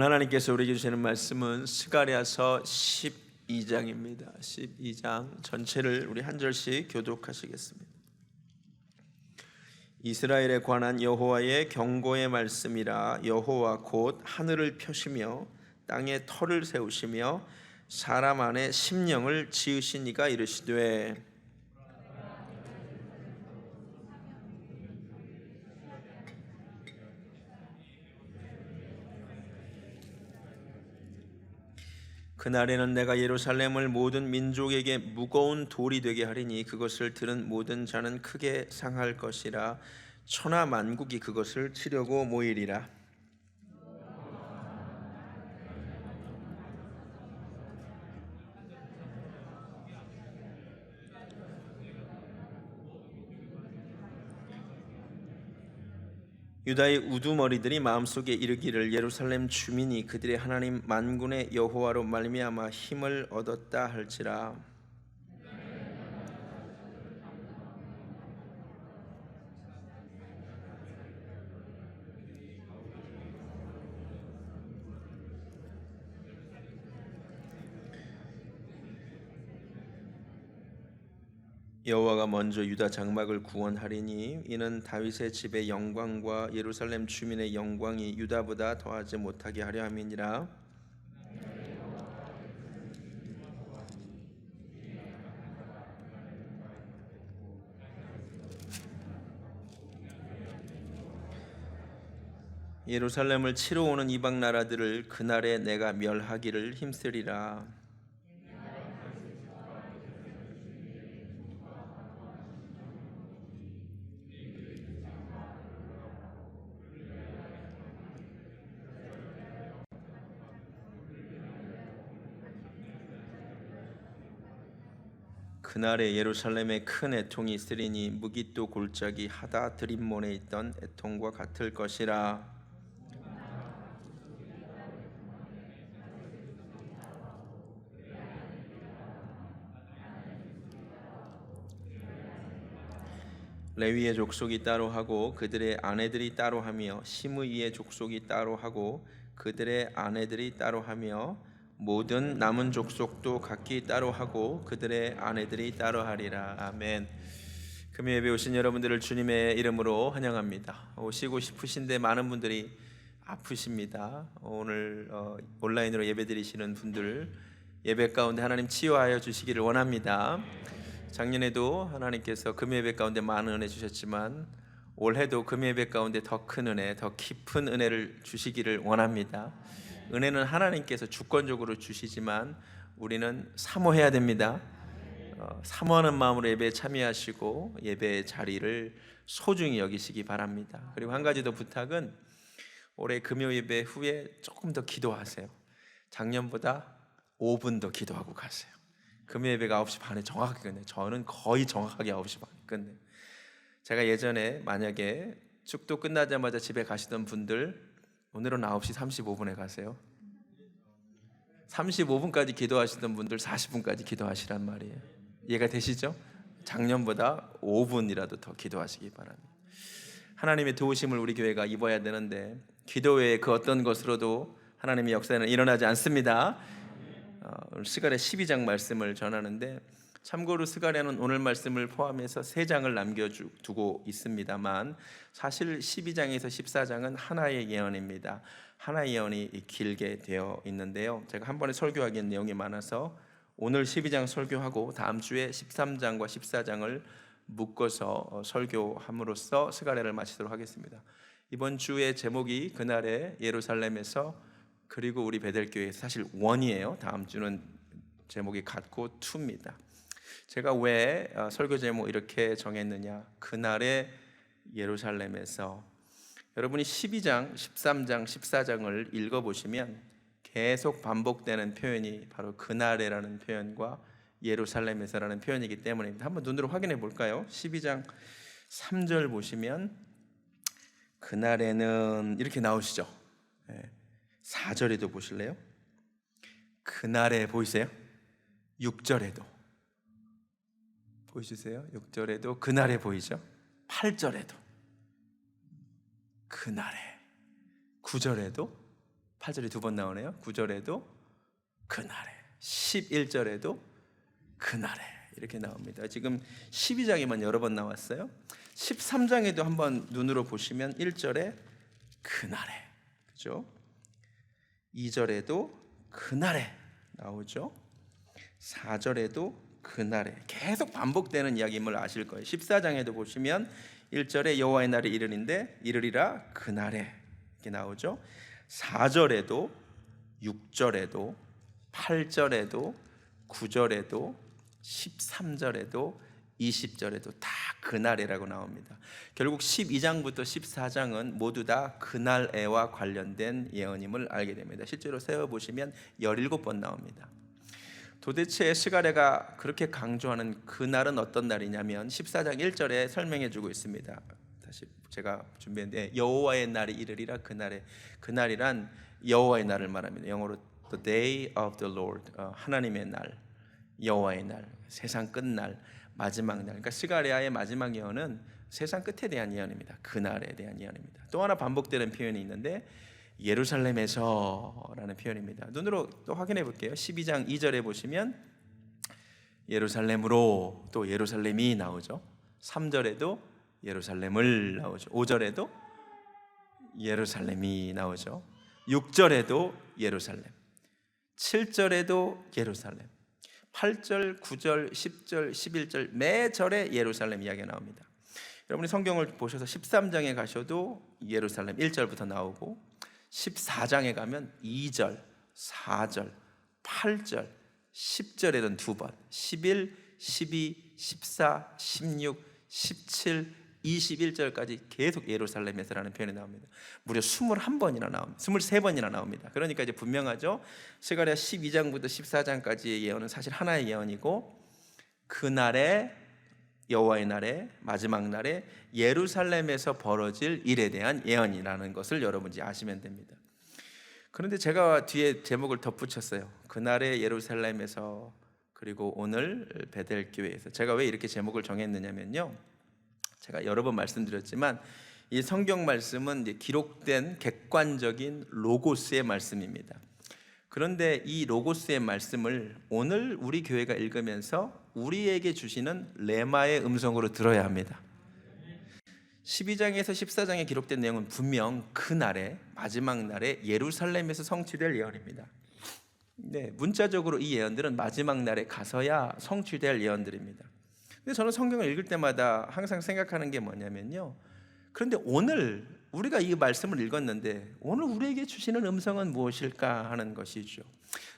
오늘 하나님께서 우리에게 주시는 말씀은 스가랴서 12장입니다. 12장 전체를 우리 한 절씩 교독하시겠습니다. 이스라엘에 관한 여호와의 경고의 말씀이라. 여호와 곧 하늘을 펴시며 땅에 터를 세우시며 사람 안에 심령을 지으신 이가 이르시되, 그날에는 내가 예루살렘을 모든 민족에게 무거운 돌이 되게 하리니 그것을 들은 모든 자는 크게 상할 것이라. 천하 만국이 그것을 치려고 모이리라. 유다의 우두머리들이 마음속에 이르기를, 예루살렘 주민이 그들의 하나님 만군의 여호와로 말미암아 힘을 얻었다 할지라. 여호와가 먼저 유다 장막을 구원하리니 이는 다윗의 집의 영광과 예루살렘 주민의 영광이 유다보다 더하지 못하게 하려 함이니라. 예루살렘을 치러 오는 이방 나라들을 그날에 내가 멸하기를 힘쓰리라. 그날에 예루살렘에 큰 애통이 있으리니 무기또 골짜기 하다 드림몬에 있던 애통과 같을 것이라. 레위의 족속이 따로 하고 그들의 아내들이 따로 하며 시므이의 족속이 따로 하고 그들의 아내들이 따로 하며 모든 남은 족속도 각기 따로 하고 그들의 아내들이 따로 하리라. 아멘. 금요 예배 오신 여러분들을 주님의 이름으로 환영합니다. 오시고 싶으신데 많은 분들이 아프십니다. 오늘 온라인으로 예배 드리시는 분들 예배 가운데 하나님 치유하여 주시기를 원합니다. 작년에도 하나님께서 금요 예배 가운데 많은 은혜 주셨지만 올해도 금요 예배 가운데 더 큰 은혜, 더 깊은 은혜를 주시기를 원합니다. 은혜는 하나님께서 주권적으로 주시지만 우리는 사모해야 됩니다. 사모하는 마음으로 예배에 참여하시고 예배의 자리를 소중히 여기시기 바랍니다. 그리고 한 가지 더 부탁은 올해 금요 예배 후에 조금 더 기도하세요. 작년보다 5분 더 기도하고 가세요. 금요 예배가 9시 반에 정확하게 끝내요. 저는 거의 정확하게 9시 반에 끝내요. 제가 예전에 만약에 축도 끝나자마자 집에 가시던 분들 오늘은 9시 35분에 가세요. 35분까지 기도하시던 분들 40분까지 기도하시란 말이에요. 이해가 되시죠? 작년보다 5분이라도 더 기도하시기 바랍니다. 하나님의 도우심을 우리 교회가 입어야 되는데 기도 외에 그 어떤 것으로도 하나님의 역사는 일어나지 않습니다. 오늘 스가랴 12장 말씀을 전하는데 참고로 스가랴는 오늘 말씀을 포함해서 3장을 남겨두고 있습니다만 사실 12장에서 14장은 하나의 예언입니다. 하나의 예언이 길게 되어 있는데요, 제가 한 번에 설교하기엔 내용이 많아서 오늘 12장 설교하고 다음 주에 13장과 14장을 묶어서 설교함으로써 스가랴를 마치도록 하겠습니다. 이번 주의 제목이 그날에 예루살렘에서 그리고 우리 베델교회에서 사실 1이에요. 다음 주는 제목이 같고 2입니다. 제가 왜 설교 제목 이렇게 정했느냐, 그날의 예루살렘에서. 여러분이 12장, 13장, 14장을 읽어보시면 계속 반복되는 표현이 바로 그날에라는 표현과 예루살렘에서라는 표현이기 때문입니다. 한번 눈으로 확인해 볼까요? 12장 3절 보시면 그날에는 이렇게 나오시죠. 4절에도 보실래요? 그날에 보이세요? 6절에도 보이시세요? 6절에도 그날에 보이죠? 8절에도 그날에, 9절에도 8절에 두 번 나오네요. 9절에도 그날에, 11절에도 그날에 이렇게 나옵니다. 지금 12장에만 여러 번 나왔어요. 13장에도 한번 눈으로 보시면 1절에 그날에, 그죠? 2절에도 그날에 나오죠. 4절에도 그날에, 계속 반복되는 이야기임을 아실 거예요. 14장에도 보시면 1절에 여호와의 날이 이르리라 그날에 이렇게 나오죠. 4절에도 6절에도 8절에도 9절에도 13절에도 20절에도 다 그날에라고 나옵니다. 결국 12장부터 14장은 모두 다 그날에와 관련된 예언임을 알게 됩니다. 실제로 세어보시면 17번 나옵니다. 도대체 스가랴가 그렇게 강조하는 그날은 어떤 날이냐면 14장 1절에 설명해 주고 있습니다. 다시 제가 준비했는데 여호와의 날이 이르리라 그날에, 그날이란 여호와의 날을 말합니다. 영어로 The day of the Lord, 하나님의 날, 여호와의 날, 세상 끝날, 마지막 날. 그러니까 스가랴의 마지막 예언은 세상 끝에 대한 예언입니다. 그날에 대한 예언입니다. 또 하나 반복되는 표현이 있는데 예루살렘에서라는 표현입니다. 눈으로 또 확인해 볼게요. 12장 2절에 보시면 예루살렘으로, 또 예루살렘이 나오죠. 3절에도 예루살렘을 나오죠. 5절에도 예루살렘이 나오죠. 6절에도 예루살렘, 7절에도 예루살렘, 8절, 9절, 10절, 11절 매 절에 예루살렘 이야기가 나옵니다. 여러분이 성경을 보셔서 13장에 가셔도 예루살렘 1절부터 나오고 14장에 가면 2절, 4절, 8절, 10절에는 두 번, 11, 12, 14, 16, 17, 21절까지 계속 예루살렘에서라는 표현이 나옵니다. 무려 21번이나 나옵니다. 23번이나 나옵니다. 그러니까 이제 분명하죠. 스가랴 12장부터 14장까지의 예언은 사실 하나의 예언이고, 그날에 여호와의 날에, 마지막 날에 예루살렘에서 벌어질 일에 대한 예언이라는 것을 여러분이 아시면 됩니다. 그런데 제가 뒤에 제목을 덧붙였어요. 그날에 예루살렘에서, 그리고 오늘 베델 교회에서. 제가 왜 이렇게 제목을 정했느냐면요, 제가 여러 번 말씀드렸지만 이 성경 말씀은 이제 기록된 객관적인 로고스의 말씀입니다. 그런데 이 로고스의 말씀을 오늘 우리 교회가 읽으면서 우리에게 주시는 레마의 음성으로 들어야 합니다. 12장에서 14장에 기록된 내용은 분명 그날에, 마지막 날에 예루살렘에서 성취될 예언입니다. 네, 문자적으로 이 예언들은 마지막 날에 가서야 성취될 예언들입니다. 근데 저는 성경을 읽을 때마다 항상 생각하는 게 뭐냐면요, 그런데 오늘 우리가 이 말씀을 읽었는데 오늘 우리에게 주시는 음성은 무엇일까 하는 것이죠.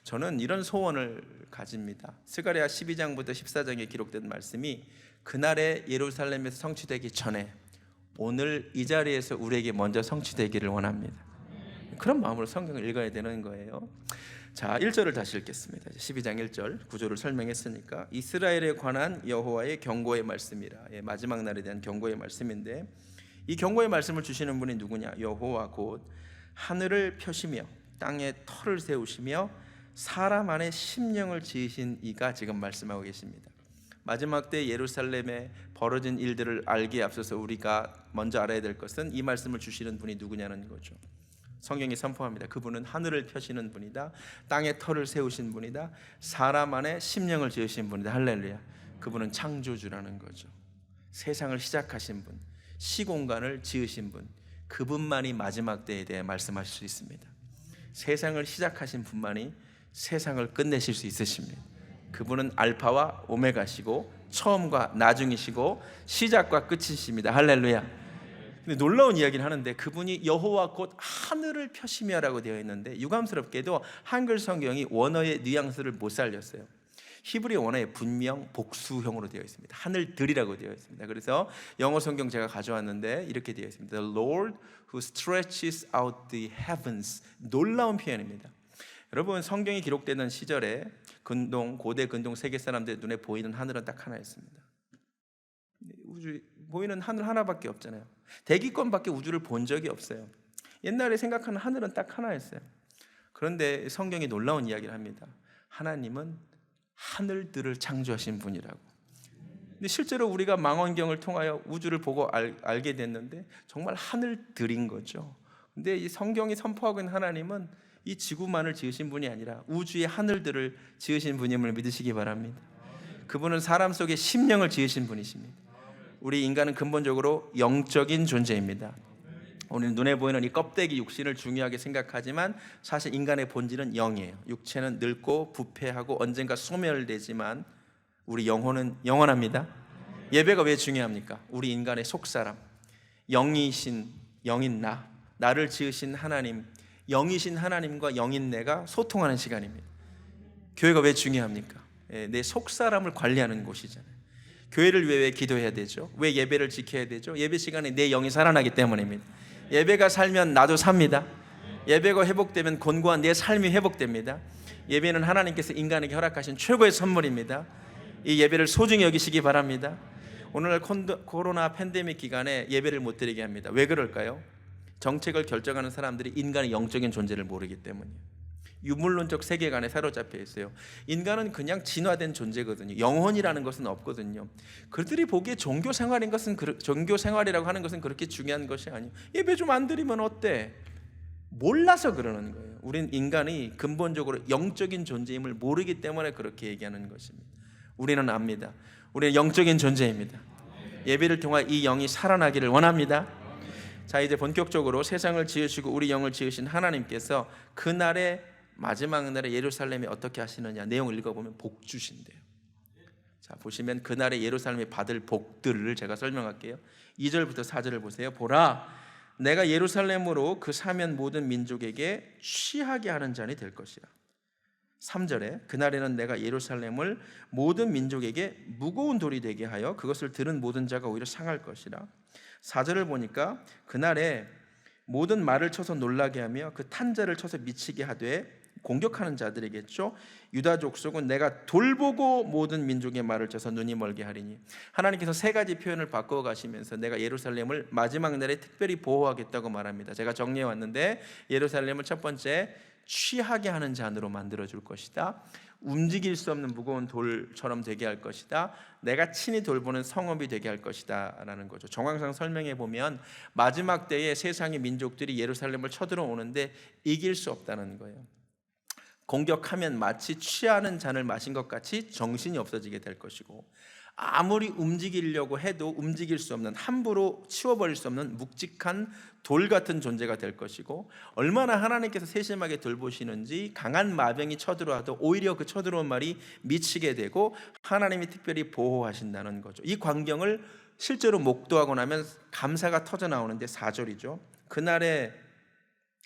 저는 이런 소원을 가집니다. 스가랴 12장부터 14장에 기록된 말씀이 그날에 예루살렘에서 성취되기 전에 오늘 이 자리에서 우리에게 먼저 성취되기를 원합니다. 그런 마음으로 성경을 읽어야 되는 거예요. 자, 1절을 다시 읽겠습니다. 12장 1절 구조를 설명했으니까, 이스라엘에 관한 여호와의 경고의 말씀이라. 마지막 날에 대한 경고의 말씀인데, 이 경고의 말씀을 주시는 분이 누구냐? 여호와 곧 하늘을 펴시며 땅에 터를 세우시며 사람 안에 심령을 지으신 이가 지금 말씀하고 계십니다. 마지막 때 예루살렘에 벌어진 일들을 알기에 앞서서 우리가 먼저 알아야 될 것은 이 말씀을 주시는 분이 누구냐는 거죠. 성경이 선포합니다. 그분은 하늘을 펴시는 분이다, 땅에 터를 세우신 분이다, 사람 안에 심령을 지으신 분이다. 할렐루야. 그분은 창조주라는 거죠. 세상을 시작하신 분, 시공간을 지으신 분, 그분만이 마지막 때에 대해 말씀하실 수 있습니다. 세상을 시작하신 분만이 세상을 끝내실 수 있으십니다. 그분은 알파와 오메가시고 처음과 나중이시고 시작과 끝이십니다. 할렐루야. 근데 놀라운 이야기를 하는데, 그분이 여호와 곧 하늘을 펴시며라고 되어 있는데, 유감스럽게도 한글 성경이 원어의 뉘앙스를 못 살렸어요. 히브리 원어의 분명 복수형으로 되어 있습니다. 하늘들이라고 되어 있습니다. 그래서 영어 성경 제가 가져왔는데 이렇게 되어 있습니다. The Lord who stretches out the heavens. 놀라운 표현입니다. 여러분, 성경이 기록되는 시절에 고대 근동 세계 사람들의 눈에 보이는 하늘은 딱 하나였습니다. 우주 보이는 하늘 하나밖에 없잖아요. 대기권밖에 우주를 본 적이 없어요. 옛날에 생각하는 하늘은 딱 하나였어요. 그런데 성경이 놀라운 이야기를 합니다. 하나님은 하늘들을 창조하신 분이라고. 근데 실제로 우리가 망원경을 통하여 우주를 보고 알게 됐는데 정말 하늘들인 거죠. 근데 이 성경이 선포하고 있는 하나님은 이 지구만을 지으신 분이 아니라 우주의 하늘들을 지으신 분임을 믿으시기 바랍니다. 그분은 사람 속에 심령을 지으신 분이십니다. 우리 인간은 근본적으로 영적인 존재입니다. 우리는 눈에 보이는 이 껍데기 육신을 중요하게 생각하지만 사실 인간의 본질은 영이에요. 육체는 늙고 부패하고 언젠가 소멸되지만 우리 영혼은 영원합니다. 예배가 왜 중요합니까? 우리 인간의 속사람, 영이신 영인 나를 지으신 하나님, 영이신 하나님과 영인 내가 소통하는 시간입니다. 교회가 왜 중요합니까? 내 속사람을 관리하는 곳이잖아요. 교회를 왜 기도해야 되죠? 왜 예배를 지켜야 되죠? 예배 시간에 내 영이 살아나기 때문입니다. 예배가 살면 나도 삽니다. 예배가 회복되면 곤고한 내 삶이 회복됩니다. 예배는 하나님께서 인간에게 허락하신 최고의 선물입니다. 이 예배를 소중히 여기시기 바랍니다. 오늘날 코로나 팬데믹 기간에 예배를 못 드리게 합니다. 왜 그럴까요? 정책을 결정하는 사람들이 인간의 영적인 존재를 모르기 때문이에요. 유물론적 세계관에 사로잡혀 있어요. 인간은 그냥 진화된 존재거든요. 영혼이라는 것은 없거든요. 그들이 보기에 종교 생활이라고 하는 것은 그렇게 중요한 것이 아니에요. 예배 좀 안 드리면 어때? 몰라서 그러는 거예요. 우린 인간이 근본적으로 영적인 존재임을 모르기 때문에 그렇게 얘기하는 것입니다. 우리는 압니다. 우리는 영적인 존재입니다. 예배를 통해 이 영이 살아나기를 원합니다. 자, 이제 본격적으로 세상을 지으시고 우리 영을 지으신 하나님께서 그날의 마지막 날에 예루살렘에 어떻게 하시느냐 내용을 읽어보면 복 주신대요. 자, 보시면 그날에 예루살렘이 받을 복들을 제가 설명할게요. 2절부터 4절을 보세요. 보라, 내가 예루살렘으로 그 사면 모든 민족에게 취하게 하는 잔이 될 것이라. 3절에 그날에는 내가 예루살렘을 모든 민족에게 무거운 돌이 되게 하여 그것을 들은 모든 자가 오히려 상할 것이라. 4절을 보니까 그날에 모든 말을 쳐서 놀라게 하며 그 탄자를 쳐서 미치게 하되 공격하는 자들이겠죠. 유다 족속은 내가 돌보고 모든 민족의 말을 쳐서 눈이 멀게 하리니. 하나님께서 세 가지 표현을 바꿔 가시면서 내가 예루살렘을 마지막 날에 특별히 보호하겠다고 말합니다. 제가 정리해 왔는데 예루살렘을 첫 번째 취하게 하는 잔으로 만들어 줄 것이다. 움직일 수 없는 무거운 돌처럼 되게 할 것이다. 내가 친히 돌보는 성읍이 되게 할 것이다 라는 거죠. 정황상 설명해 보면 마지막 때에 세상의 민족들이 예루살렘을 쳐들어오는데 이길 수 없다는 거예요. 공격하면 마치 취하는 잔을 마신 것 같이 정신이 없어지게 될 것이고, 아무리 움직이려고 해도 움직일 수 없는, 함부로 치워버릴 수 없는 묵직한 돌 같은 존재가 될 것이고, 얼마나 하나님께서 세심하게 돌보시는지 강한 마병이 쳐들어와도 오히려 그 쳐들어온 말이 미치게 되고 하나님이 특별히 보호하신다는 거죠. 이 광경을 실제로 목도하고 나면 감사가 터져 나오는데 4절이죠. 그날에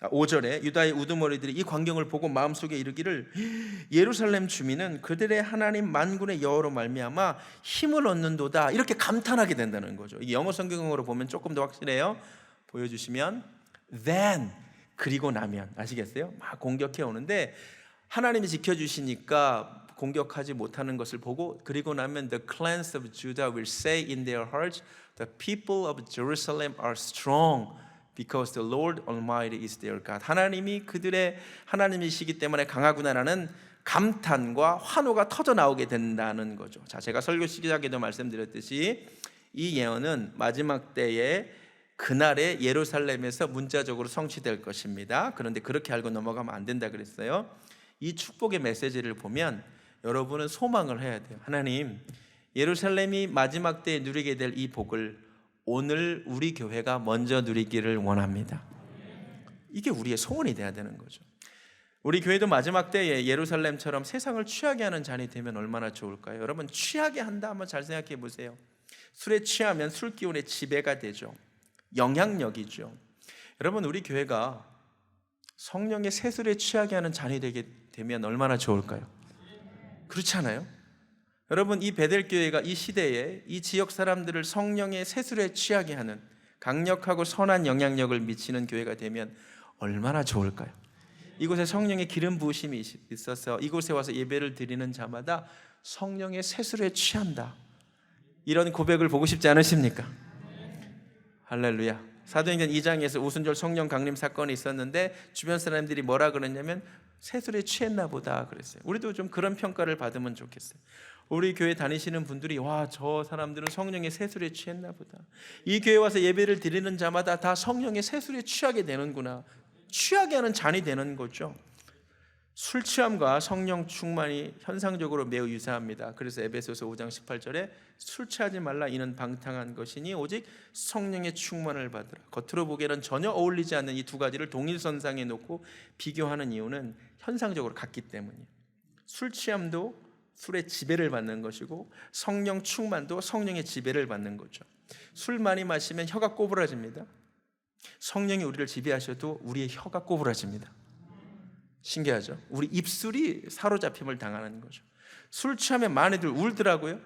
5절에 유다의 우두머리들이 이 광경을 보고 마음속에 이르기를 예루살렘 주민은 그들의 하나님 만군의 여호와로 말미암아 힘을 얻는도다, 이렇게 감탄하게 된다는 거죠. 이게 영어 성경으로 보면 조금 더 확실해요. 보여주시면 then, 그리고 나면, 아시겠어요? 막 공격해 오는데 하나님이 지켜주시니까 공격하지 못하는 것을 보고, 그리고 나면 the clans of Judah will say in their hearts, the people of Jerusalem are strong because the Lord Almighty is their God. 하나님이 그들의 하나님이시기 때문에 강하구나라는 감탄과 환호가 터져 나오게 된다는 거죠. 자, 제가 설교 시작에도 말씀드렸듯이 이 예언은 마지막 때에 그날에 예루살렘에서 문자적으로 성취될 것입니다. 그런데 그렇게 알고 넘어가면 안 된다 그랬어요. 이 축복의 메시지를 보면 여러분은 소망을 해야 돼요. 하나님, 예루살렘이 마지막 때에 누리게 될 이 복을 오늘 우리 교회가 먼저 누리기를 원합니다. 이게 우리의 소원이 돼야 되는 거죠. 우리 교회도 마지막 때에 예루살렘처럼 세상을 취하게 하는 잔이 되면 얼마나 좋을까요? 여러분, 취하게 한다 한번 잘 생각해 보세요. 술에 취하면 술 기운의 지배가 되죠. 영향력이죠. 여러분, 우리 교회가 성령의 새술에 취하게 하는 잔이 되게 되면 얼마나 좋을까요? 그렇지 않아요? 여러분, 이 베델교회가 이 시대에 이 지역 사람들을 성령의 새술에 취하게 하는 강력하고 선한 영향력을 미치는 교회가 되면 얼마나 좋을까요? 이곳에 성령의 기름 부으심이 있어서 이곳에 와서 예배를 드리는 자마다 성령의 새술에 취한다, 이런 고백을 보고 싶지 않으십니까? 할렐루야. 사도행전 2장에서 오순절 성령 강림 사건이 있었는데 주변 사람들이 뭐라 그랬냐면 새술에 취했나 보다 그랬어요. 우리도 좀 그런 평가를 받으면 좋겠어요. 우리 교회 다니시는 분들이 와, 저 사람들은 성령의 새술에 취했나 보다, 이 교회 와서 예배를 드리는 자마다 다 성령의 새술에 취하게 되는구나, 취하게 하는 잔이 되는 거죠. 술 취함과 성령 충만이 현상적으로 매우 유사합니다. 그래서 에베소서 5장 18절에 술 취하지 말라 이는 방탕한 것이니 오직 성령의 충만을 받으라. 겉으로 보기에는 전혀 어울리지 않는 이 두 가지를 동일선상에 놓고 비교하는 이유는 현상적으로 같기 때문이에요. 술 취함도 술의 지배를 받는 것이고 성령 충만도 성령의 지배를 받는 거죠. 술 많이 마시면 혀가 꼬부라집니다. 성령이 우리를 지배하셔도 우리의 혀가 꼬부라집니다. 신기하죠? 우리 입술이 사로잡힘을 당하는 거죠. 술 취하면 많이들 울더라고요.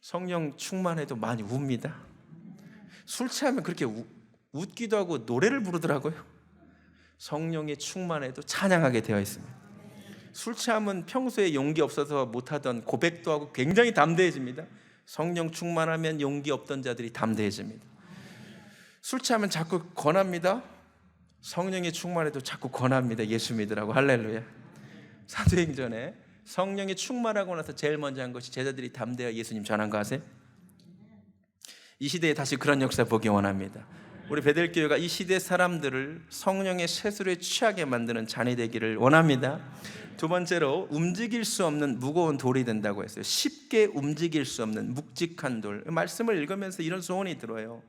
성령 충만해도 많이 웁니다. 술 취하면 그렇게 웃기도 하고 노래를 부르더라고요. 성령이 충만해도 찬양하게 되어 있습니다. 술 취하면 평소에 용기 없어서 못하던 고백도 하고 굉장히 담대해집니다. 성령 충만하면 용기 없던 자들이 담대해집니다. 술 취하면 자꾸 권합니다. 성령이 충만해도 자꾸 권합니다. 예수 믿으라고. 할렐루야. 사도행전에 성령이 충만하고 나서 제일 먼저 한 것이 제자들이 담대하여 예수님 전한 거 아세요? 이 시대에 다시 그런 역사 보기 원합니다. 우리 베델교회가 이 시대 사람들을 성령의 세술에 취하게 만드는 잔이 되기를 원합니다. 두 번째로 움직일 수 없는 무거운 돌이 된다고 했어요. 쉽게 움직일 수 없는 묵직한 돌. 말씀을 읽으면서 이런 소원이 들어요.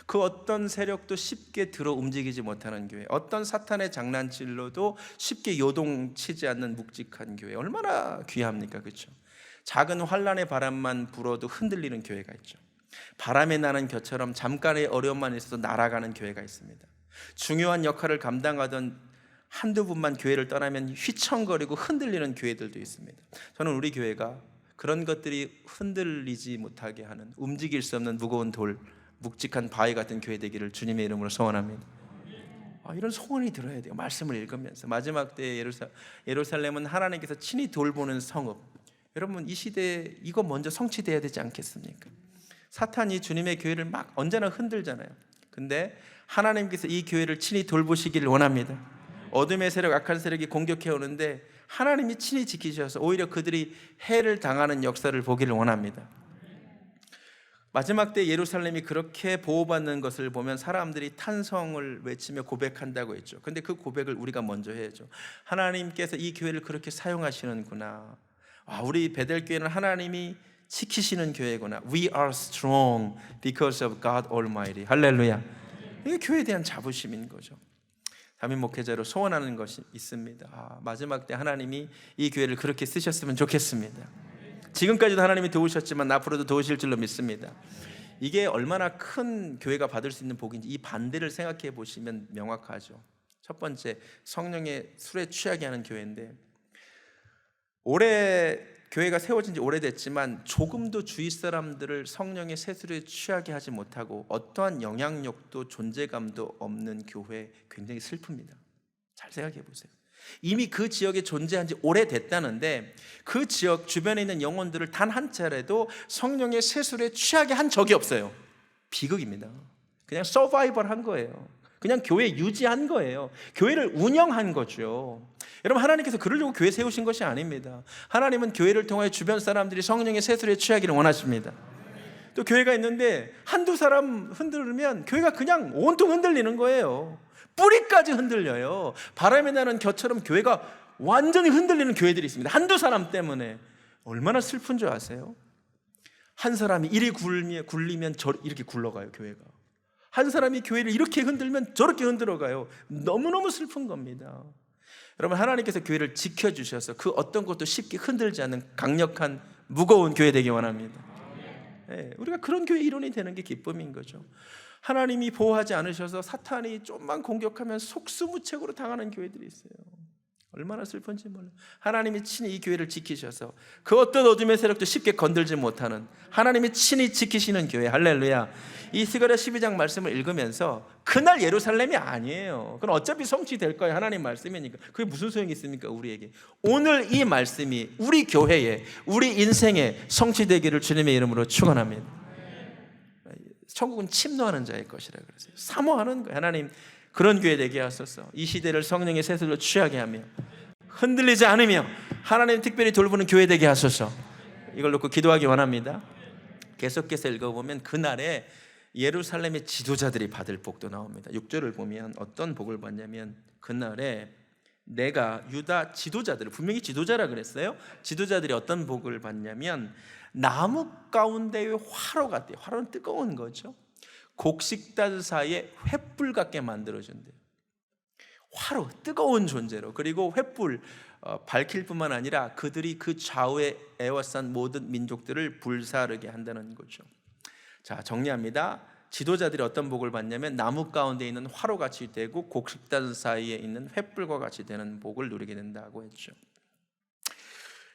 그 어떤 세력도 쉽게 들어 움직이지 못하는 교회, 어떤 사탄의 장난질로도 쉽게 요동치지 않는 묵직한 교회, 얼마나 귀합니까? 그렇죠? 작은 환란의 바람만 불어도 흔들리는 교회가 있죠. 바람에 나는 겨처럼 잠깐의 어려움만 있어도 날아가는 교회가 있습니다. 중요한 역할을 감당하던 한두 분만 교회를 떠나면 휘청거리고 흔들리는 교회들도 있습니다. 저는 우리 교회가 그런 것들이 흔들리지 못하게 하는, 움직일 수 없는 무거운 돌, 묵직한 바위 같은 교회 되기를 주님의 이름으로 소원합니다. 이런 소원이 들어야 돼요. 말씀을 읽으면서. 마지막 때에 예루살렘은 하나님께서 친히 돌보는 성읍. 여러분, 이 시대에 이거 먼저 성취돼야 되지 않겠습니까? 사탄이 주님의 교회를 막 언제나 흔들잖아요. 근데 하나님께서 이 교회를 친히 돌보시기를 원합니다. 어둠의 세력, 악한 세력이 공격해 오는데 하나님이 친히 지키셔서 오히려 그들이 해를 당하는 역사를 보기를 원합니다. 마지막 때 예루살렘이 그렇게 보호받는 것을 보면 사람들이 탄성을 외치며 고백한다고 했죠. 근데 그 고백을 우리가 먼저 해야죠. 하나님께서 이 교회를 그렇게 사용하시는구나. 우리 베델교회는 하나님이 지키시는 교회구나. We are strong because of God Almighty. 할렐루야. 이게 교회에 대한 자부심인 거죠. 담임 목회자로 소원하는 것이 있습니다. 마지막 때 하나님이 이 교회를 그렇게 쓰셨으면 좋겠습니다. 지금까지도 하나님이 도우셨지만 앞으로도 도우실 줄로 믿습니다. 이게 얼마나 큰 교회가 받을 수 있는 복인지 이 반대를 생각해 보시면 명확하죠. 첫 번째, 성령의 술에 취하게 하는 교회인데, 올해 교회가 세워진 지 오래됐지만 조금도 주위 사람들을 성령의 세술에 취하게 하지 못하고 어떠한 영향력도 존재감도 없는 교회, 굉장히 슬픕니다. 잘 생각해 보세요. 이미 그 지역에 존재한 지 오래됐다는데 그 지역 주변에 있는 영혼들을 단 한 차례도 성령의 세술에 취하게 한 적이 없어요. 비극입니다. 그냥 서바이벌 한 거예요. 그냥 교회 유지한 거예요. 교회를 운영한 거죠. 여러분, 하나님께서 그러려고 교회 세우신 것이 아닙니다. 하나님은 교회를 통해 주변 사람들이 성령의 세술에 취하기를 원하십니다. 또 교회가 있는데 한두 사람 흔들면 교회가 그냥 온통 흔들리는 거예요. 뿌리까지 흔들려요. 바람이 나는 겨처럼 교회가 완전히 흔들리는 교회들이 있습니다. 한두 사람 때문에. 얼마나 슬픈 줄 아세요? 한 사람이 이리 굴리면 이렇게 굴러가요. 교회가. 한 사람이 교회를 이렇게 흔들면 저렇게 흔들어가요. 너무너무 슬픈 겁니다. 여러분, 하나님께서 교회를 지켜주셔서 그 어떤 것도 쉽게 흔들지 않는 강력한 무거운 교회 되기 원합니다. 우리가 그런 교회 일원이 되는 게 기쁨인 거죠. 하나님이 보호하지 않으셔서 사탄이 좀만 공격하면 속수무책으로 당하는 교회들이 있어요. 얼마나 슬픈지 몰라요. 하나님이 친히 이 교회를 지키셔서 그 어떤 어둠의 세력도 쉽게 건들지 못하는, 하나님이 친히 지키시는 교회. 할렐루야. 이 스가랴 12장 말씀을 읽으면서 그날 예루살렘이 아니에요. 그건 어차피 성취될 거예요. 하나님 말씀이니까. 그게 무슨 소용이 있습니까? 우리에게. 오늘 이 말씀이 우리 교회에, 우리 인생에 성취되기를 주님의 이름으로 축원합니다. 천국은 침노하는 자의 것이라 그러세요. 사모하는 거예요. 하나님, 그런 교회 되게 하소서. 이 시대를 성령의 세술로 취하게 하며 흔들리지 않으며 하나님 특별히 돌보는 교회 되게 하소서. 이걸 놓고 기도하기 원합니다. 계속해서 읽어보면 그날에 예루살렘의 지도자들이 받을 복도 나옵니다. 6절을 보면 어떤 복을 받냐면, 그날에 내가 유다 지도자들을, 분명히 지도자라 그랬어요. 지도자들이 어떤 복을 받냐면 나무 가운데의 화로 같대요. 화로는 뜨거운 거죠. 곡식들 사이에 횃불 같게 만들어준대요. 화로, 뜨거운 존재로. 그리고 횃불 밝힐 뿐만 아니라 그들이 그 좌우에 에워싼 모든 민족들을 불사르게 한다는 거죠. 자, 정리합니다. 지도자들이 어떤 복을 받냐면 나무 가운데 있는 화로같이 되고 곡식들 사이에 있는 횃불과 같이 되는 복을 누리게 된다고 했죠.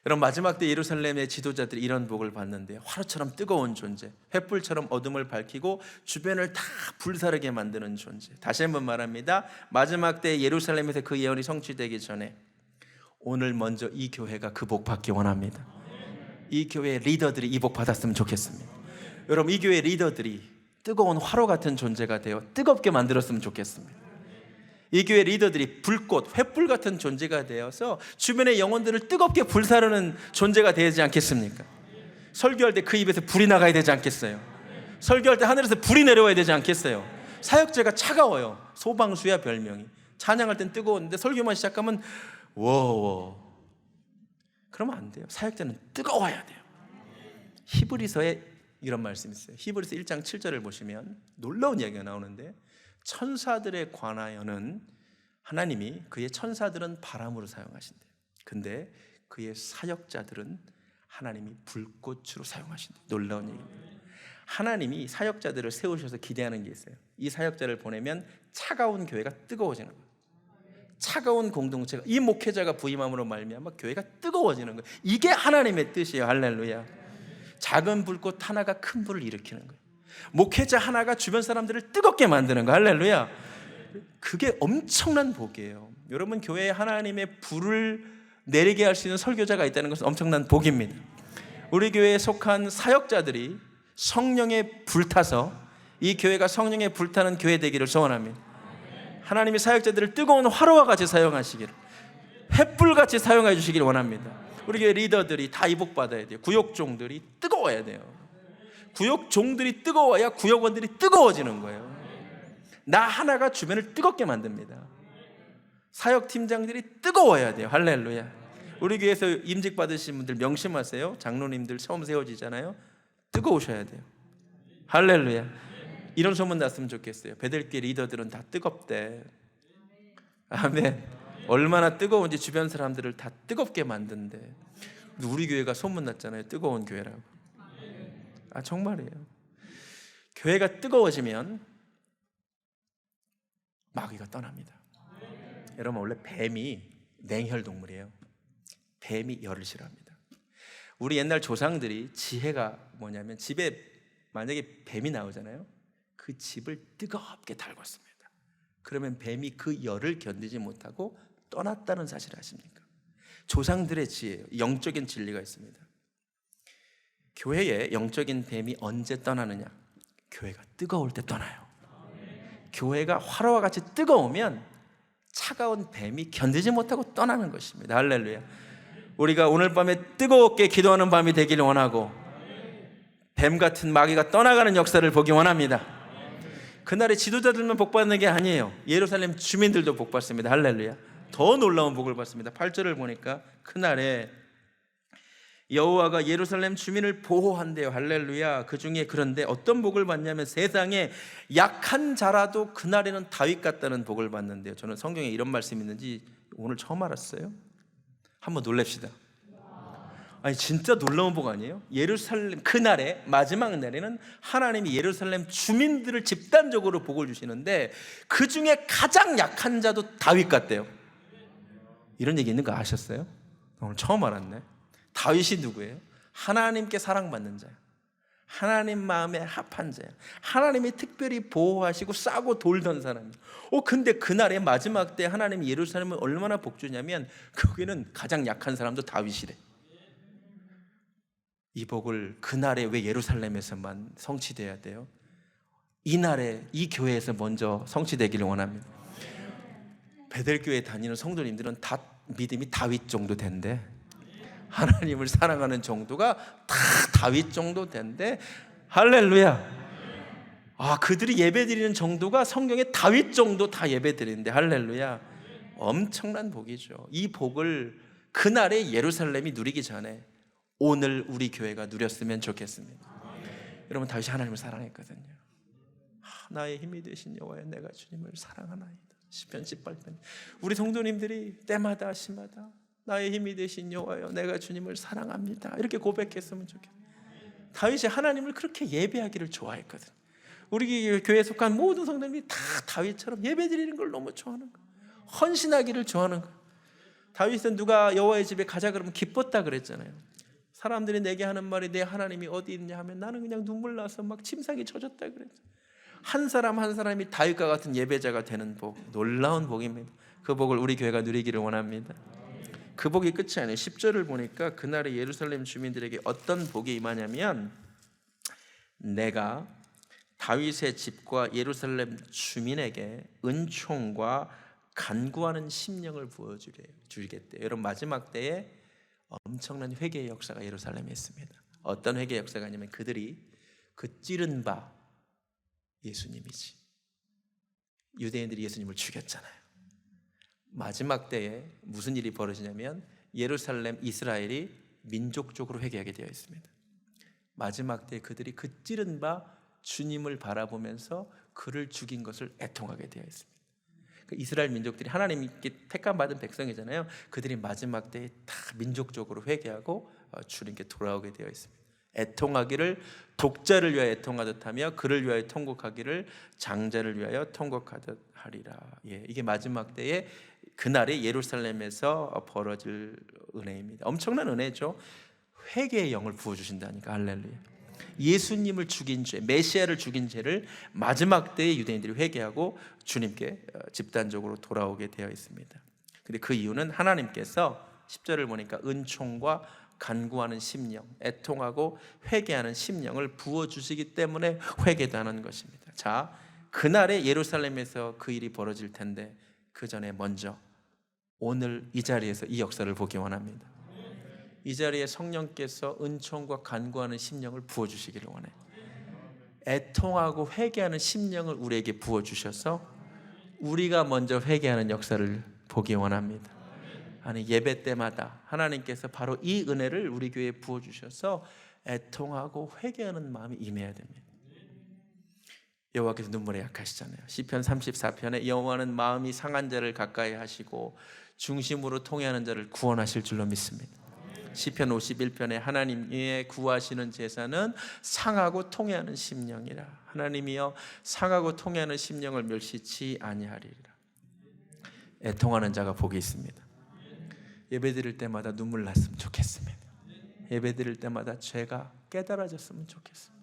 여러분, 마지막 때 예루살렘의 지도자들이 이런 복을 받는데, 화로처럼 뜨거운 존재, 횃불처럼 어둠을 밝히고 주변을 다 불사르게 만드는 존재. 다시 한번 말합니다. 마지막 때 예루살렘에서 그 예언이 성취되기 전에 오늘 먼저 이 교회가 그 복 받기 원합니다. 이 교회의 리더들이 이 복 받았으면 좋겠습니다. 여러분, 이 교회의 리더들이 뜨거운 화로 같은 존재가 되어 뜨겁게 만들었으면 좋겠습니다. 이 교회 리더들이 불꽃, 횃불 같은 존재가 되어서 주변의 영혼들을 뜨겁게 불사르는 존재가 되지 않겠습니까? 설교할 때 그 입에서 불이 나가야 되지 않겠어요? 설교할 때 하늘에서 불이 내려와야 되지 않겠어요? 사역제가 차가워요. 소방수야 별명이. 찬양할 땐 뜨거웠는데 설교만 시작하면 워워. 그러면 안 돼요. 사역제는 뜨거워야 돼요. 히브리서에 이런 말씀이 있어요. 히브리서 1장 7절을 보시면 놀라운 이야기가 나오는데, 천사들에 관하여는 하나님이 그의 천사들은 바람으로 사용하신대요. 근데 그의 사역자들은 하나님이 불꽃으로 사용하신대요. 놀라운 얘기입니다. 하나님이 사역자들을 세우셔서 기대하는 게 있어요. 이 사역자를 보내면 차가운 교회가 뜨거워지는 거예요. 차가운 공동체가, 이 목회자가 부임함으로 말미암아 교회가 뜨거워지는 거예요. 이게 하나님의 뜻이에요. 할렐루야. 작은 불꽃 하나가 큰 불을 일으키는 거예요. 목회자 하나가 주변 사람들을 뜨겁게 만드는 거예요. 할렐루야. 그게 엄청난 복이에요. 여러분, 교회에 하나님의 불을 내리게 할 수 있는 설교자가 있다는 것은 엄청난 복입니다. 우리 교회에 속한 사역자들이 성령에 불타서 이 교회가 성령에 불타는 교회 되기를 소원합니다. 하나님이 사역자들을 뜨거운 화로와 같이 사용하시기를, 횃불같이 사용해 주시기를 원합니다. 우리 교회 리더들이 다 이 복 받아야 돼요. 구역종들이 뜨거워야 돼요. 구역종들이 뜨거워야 구역원들이 뜨거워지는 거예요. 나 하나가 주변을 뜨겁게 만듭니다. 사역팀장들이 뜨거워야 돼요. 할렐루야. 우리 교회에서 임직 받으신 분들 명심하세요. 장로님들 처음 세워지잖아요. 뜨거우셔야 돼요. 할렐루야. 이런 소문 났으면 좋겠어요. 베델교회 리더들은 다 뜨겁대. 아멘. 얼마나 뜨거운지 주변 사람들을 다 뜨겁게 만든대. 우리 교회가 소문났잖아요. 뜨거운 교회라고. 정말이에요. 교회가 뜨거워지면 마귀가 떠납니다. 여러분, 원래 뱀이 냉혈동물이에요. 뱀이 열을 싫어합니다. 우리 옛날 조상들이 지혜가 뭐냐면, 집에 만약에 뱀이 나오잖아요. 그 집을 뜨겁게 달궜습니다. 그러면 뱀이 그 열을 견디지 못하고 떠났다는 사실을 아십니까? 조상들의 지혜예요. 영적인 진리가 있습니다. 교회의 영적인 뱀이 언제 떠나느냐? 교회가 뜨거울 때 떠나요. 교회가 화로와 같이 뜨거우면 차가운 뱀이 견디지 못하고 떠나는 것입니다. 할렐루야. 우리가 오늘 밤에 뜨겁게 기도하는 밤이 되기를 원하고, 뱀 같은 마귀가 떠나가는 역사를 보기 원합니다. 그날에 지도자들만 복받는 게 아니에요. 예루살렘 주민들도 복받습니다. 할렐루야. 더 놀라운 복을 받습니다. 8절을 보니까 그날에 여호와가 예루살렘 주민을 보호한대요. 할렐루야. 그 중에 그런데 어떤 복을 받냐면, 세상에 약한 자라도 그날에는 다윗 같다는 복을 받는데요. 저는 성경에 이런 말씀이 있는지 오늘 처음 알았어요. 한번 놀랍시다. 아니, 진짜 놀라운 복 아니에요? 예루살렘 그날에, 마지막 날에는 하나님이 예루살렘 주민들을 집단적으로 복을 주시는데 그 중에 가장 약한 자도 다윗 같대요. 이런 얘기 있는 거 아셨어요? 오늘 처음 알았네. 다윗이 누구예요? 하나님께 사랑받는 자예요. 하나님 마음에 합한 자예요. 하나님이 특별히 보호하시고 싸고 돌던 사람이에요. 근데 그날의 마지막 때 하나님이 예루살렘을 얼마나 복주냐면, 거기는 가장 약한 사람도 다윗이래. 이 복을 그날에 왜 예루살렘에서만 성취돼야 돼요? 이날에 이 교회에서 먼저 성취되기를 원합니다. 베델교회 다니는 성도님들은 다 믿음이 다윗 정도 된대. 하나님을 사랑하는 정도가 다 다윗 정도 된대. 할렐루야. 그들이 예배드리는 정도가 성경에 다윗 정도 다 예배드리는데, 할렐루야. 엄청난 복이죠. 이 복을 그날의 예루살렘이 누리기 전에 오늘 우리 교회가 누렸으면 좋겠습니다. 여러분, 다윗이 하나님을 사랑했거든요. 나의 힘이 되신 여호와여, 내가 주님을 사랑하나이다. 시편 18편. 우리 성도님들이 때마다 시마다 나의 힘이 되신 여호와여, 내가 주님을 사랑합니다, 이렇게 고백했으면 좋겠어요. 다윗이 하나님을 그렇게 예배하기를 좋아했거든요. 우리 교회에 속한 모든 성도님들이 다 다윗처럼 예배드리는 걸 너무 좋아하는 거예요. 헌신하기를 좋아하는 거예요. 다윗은 누가 여호와의 집에 가자 그러면 기뻤다 그랬잖아요. 사람들이 내게 하는 말이 내 하나님이 어디 있냐 하면 나는 그냥 눈물 나서 막 침상에 젖었다 그랬죠. 한 사람 한 사람이 다윗과 같은 예배자가 되는 복, 놀라운 복입니다. 그 복을 우리 교회가 누리기를 원합니다. 그 복이 끝이 아니에요. 10절을 보니까 그날의 예루살렘 주민들에게 어떤 복이 임하냐면, 내가 다윗의 집과 예루살렘 주민에게 은총과 간구하는 심령을 부어주겠대요. 여러분, 마지막 때에 엄청난 회개의 역사가 예루살렘에 있습니다. 어떤 회개의 역사가 아니면 그들이 그 찌른 바 예수님이지. 유대인들이 예수님을 죽였잖아요. 마지막 때에 무슨 일이 벌어지냐면 예루살렘 이스라엘이 민족적으로 회개하게 되어 있습니다. 마지막 때에 그들이 그 찌른 바 주님을 바라보면서 그를 죽인 것을 애통하게 되어 있습니다. 이스라엘 민족들이 하나님께 택함받은 백성이잖아요. 그들이 마지막 때에 다 민족적으로 회개하고 주님께 돌아오게 되어 있습니다. 애통하기를 독자를 위하여 애통하듯 하며 그를 위하여 통곡하기를 장자를 위하여 통곡하듯 하리라. 이게 마지막 때에 그날의 예루살렘에서 벌어질 은혜입니다. 엄청난 은혜죠. 회개의 영을 부어주신다니까. 할렐루야. 예수님을 죽인 죄, 메시아를 죽인 죄를 마지막 때에 유대인들이 회개하고 주님께 집단적으로 돌아오게 되어 있습니다. 근데 그 이유는 하나님께서 10절을 보니까 은총과 간구하는 심령, 애통하고 회개하는 심령을 부어주시기 때문에 회개도 하는 것입니다. 자, 그날에 예루살렘에서 그 일이 벌어질 텐데 그 전에 먼저 오늘 이 자리에서 이 역사를 보기 원합니다. 이 자리에 성령께서 은총과 간구하는 심령을 부어주시기를 원해요. 애통하고 회개하는 심령을 우리에게 부어주셔서 우리가 먼저 회개하는 역사를 보기 원합니다. 아니, 예배 때마다 하나님께서 바로 이 은혜를 우리 교회에 부어주셔서 애통하고 회개하는 마음이 임해야 됩니다. 여호와께서 눈물에 약하시잖아요. 시편 34편에 여호와는 마음이 상한 자를 가까이 하시고 중심으로 통회하는 자를 구원하실 줄로 믿습니다. 시편 51편에 하나님의 구하시는 제사는 상하고 통회하는 심령이라. 하나님이여 상하고 통회하는 심령을 멸시치 아니하리라. 애통하는 자가 복이 있습니다. 예배드릴 때마다 눈물 났으면 좋겠습니다. 예배드릴 때마다 죄가 깨달아졌으면 좋겠습니다.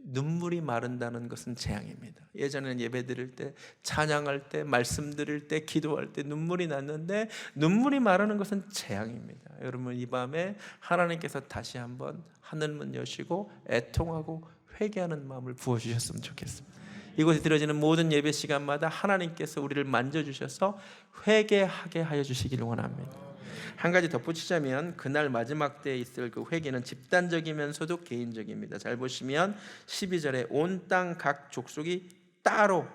눈물이 마른다는 것은 재앙입니다. 예전에는 예배드릴 때, 찬양할 때, 말씀 드릴 때, 기도할 때 눈물이 났는데 눈물이 마르는 것은 재앙입니다. 여러분, 이 밤에 하나님께서 다시 한번 하늘문 여시고 애통하고 회개하는 마음을 부어주셨으면 좋겠습니다. 이곳에 드려지는 모든 예배 시간마다 하나님께서 우리를 만져주셔서 회개하게 하여 주시기를 원합니다. 한 가지 덧붙이자면 그날 마지막 때에 있을 그 회개는 집단적이면서도 개인적입니다. 잘 보시면 12절에 온 땅 각 족속이 따로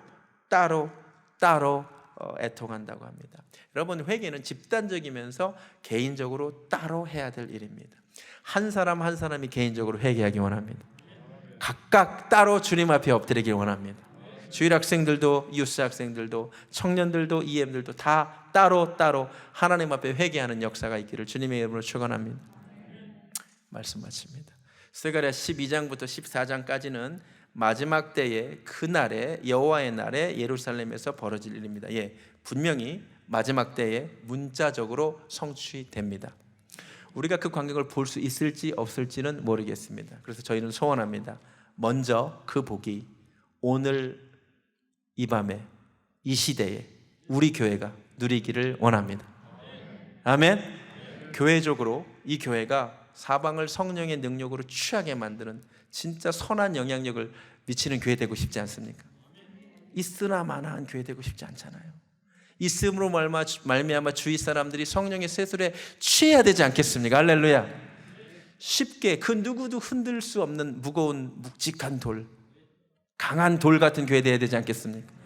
애통한다고 합니다. 여러분, 회개는 집단적이면서 개인적으로 따로 해야 될 일입니다. 한 사람 한 사람이 개인적으로 회개하기 원합니다. 각각 따로 주님 앞에 엎드리길 원합니다. 주일 학생들도, 유스 학생들도, 청년들도, EM들도 다 따로 하나님 앞에 회개하는 역사가 있기를 주님의 이름으로 축원합니다. 말씀 마칩니다. 스가랴 12장부터 14장까지는 마지막 때에 그날에 여호와의 날에 예루살렘에서 벌어질 일입니다. 분명히 마지막 때에 문자적으로 성취됩니다. 우리가 그 광경을 볼 수 있을지 없을지는 모르겠습니다. 그래서 저희는 소원합니다. 먼저 그 복이 오늘 이 밤에 이 시대에 우리 교회가 누리기를 원합니다. 아멘. 교회적으로 이 교회가 사방을 성령의 능력으로 취하게 만드는 진짜 선한 영향력을 미치는 교회 되고 싶지 않습니까? 있으나 마나한 교회 되고 싶지 않잖아요. 있음으로 말미암아 주위 사람들이 성령의 세술에 취해야 되지 않겠습니까? 할렐루야. 쉽게 그 누구도 흔들 수 없는 무거운 묵직한 돌, 강한 돌 같은 교회 되어야 되지 않겠습니까?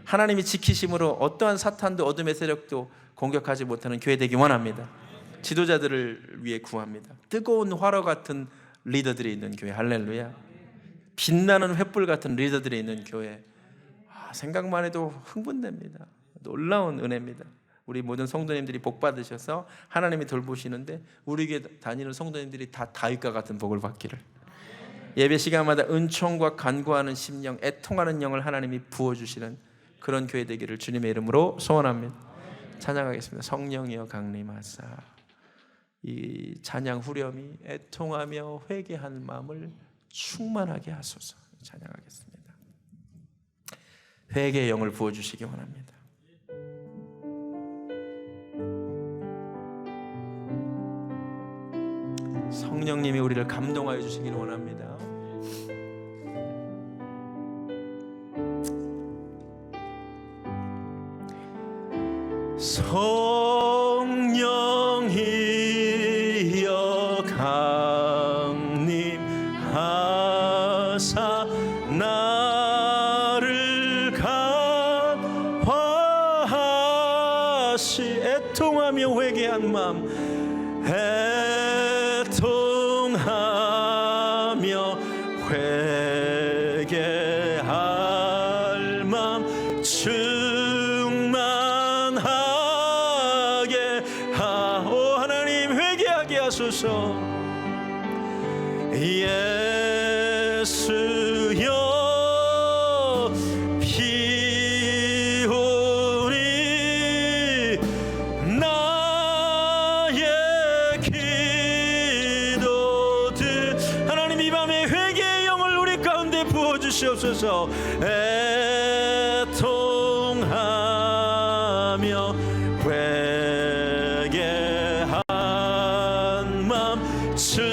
하나님이 지키심으로 어떠한 사탄도 어둠의 세력도 공격하지 못하는 교회 되기 원합니다. 지도자들을 위해 구합니다. 뜨거운 화로 같은 리더들이 있는 교회, 할렐루야. 빛나는 횃불 같은 리더들이 있는 교회, 생각만 해도 흥분됩니다. 놀라운 은혜입니다. 우리 모든 성도님들이 복 받으셔서 하나님이 돌보시는데 우리 교회 다니는 성도님들이 다 다윗과 같은 복을 받기를, 예배 시간마다 은총과 간구하는 심령, 애통하는 영을 하나님이 부어주시는 그런 교회 되기를 주님의 이름으로 소원합니다. 찬양하겠습니다. 성령이여 강림하사. 이 찬양 후렴이 애통하며 회개한 마음을 충만하게 하소서. 찬양하겠습니다. 회개의 영을 부어주시기 원합니다. 성령님이 우리를 감동하여 주시기를 원합니다. 성령이여 강림하사 나를 감화하시. 애통하며 회개한 마음, 애통하며 회개할 마음 충만하게 하오. 하나님 회개하게 하소서. 예수여 비오니 나의 기도들. 하나님 이 밤에 회개의 영을 우리 가운데 부어주시옵소서. 애통하며 회개한 마음 충만하게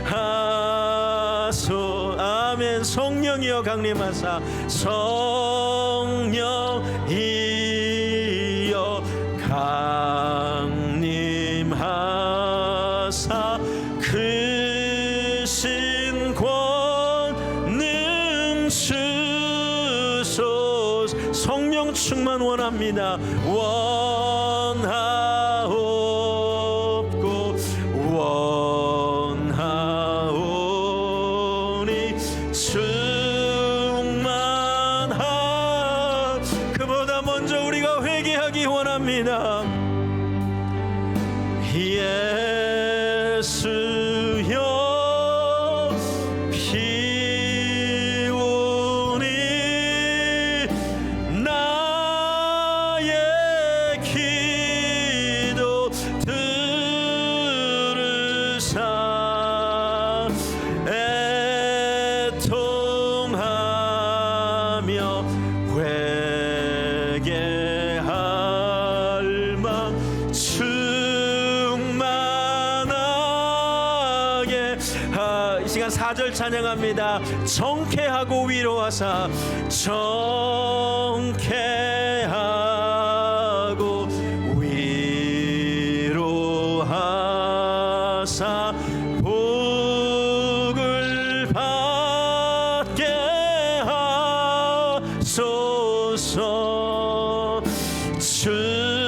하소. 아멘. 성령이여 강림하사. 성령이여 강림하사 크신 권능 주소서. 성령 충만 원합니다. 원하옵고 원하오니 충만하. 그보다 먼저 우리가 회개하기 원합니다. 예수여 비오니 나의 기도 들으사. 애통하며 회개할 마음 충만하게. 이 시간 4절 찬양합니다. 정케하고 위로하사. 정케하고 위로하사 복을 받게 하소서. 충만하게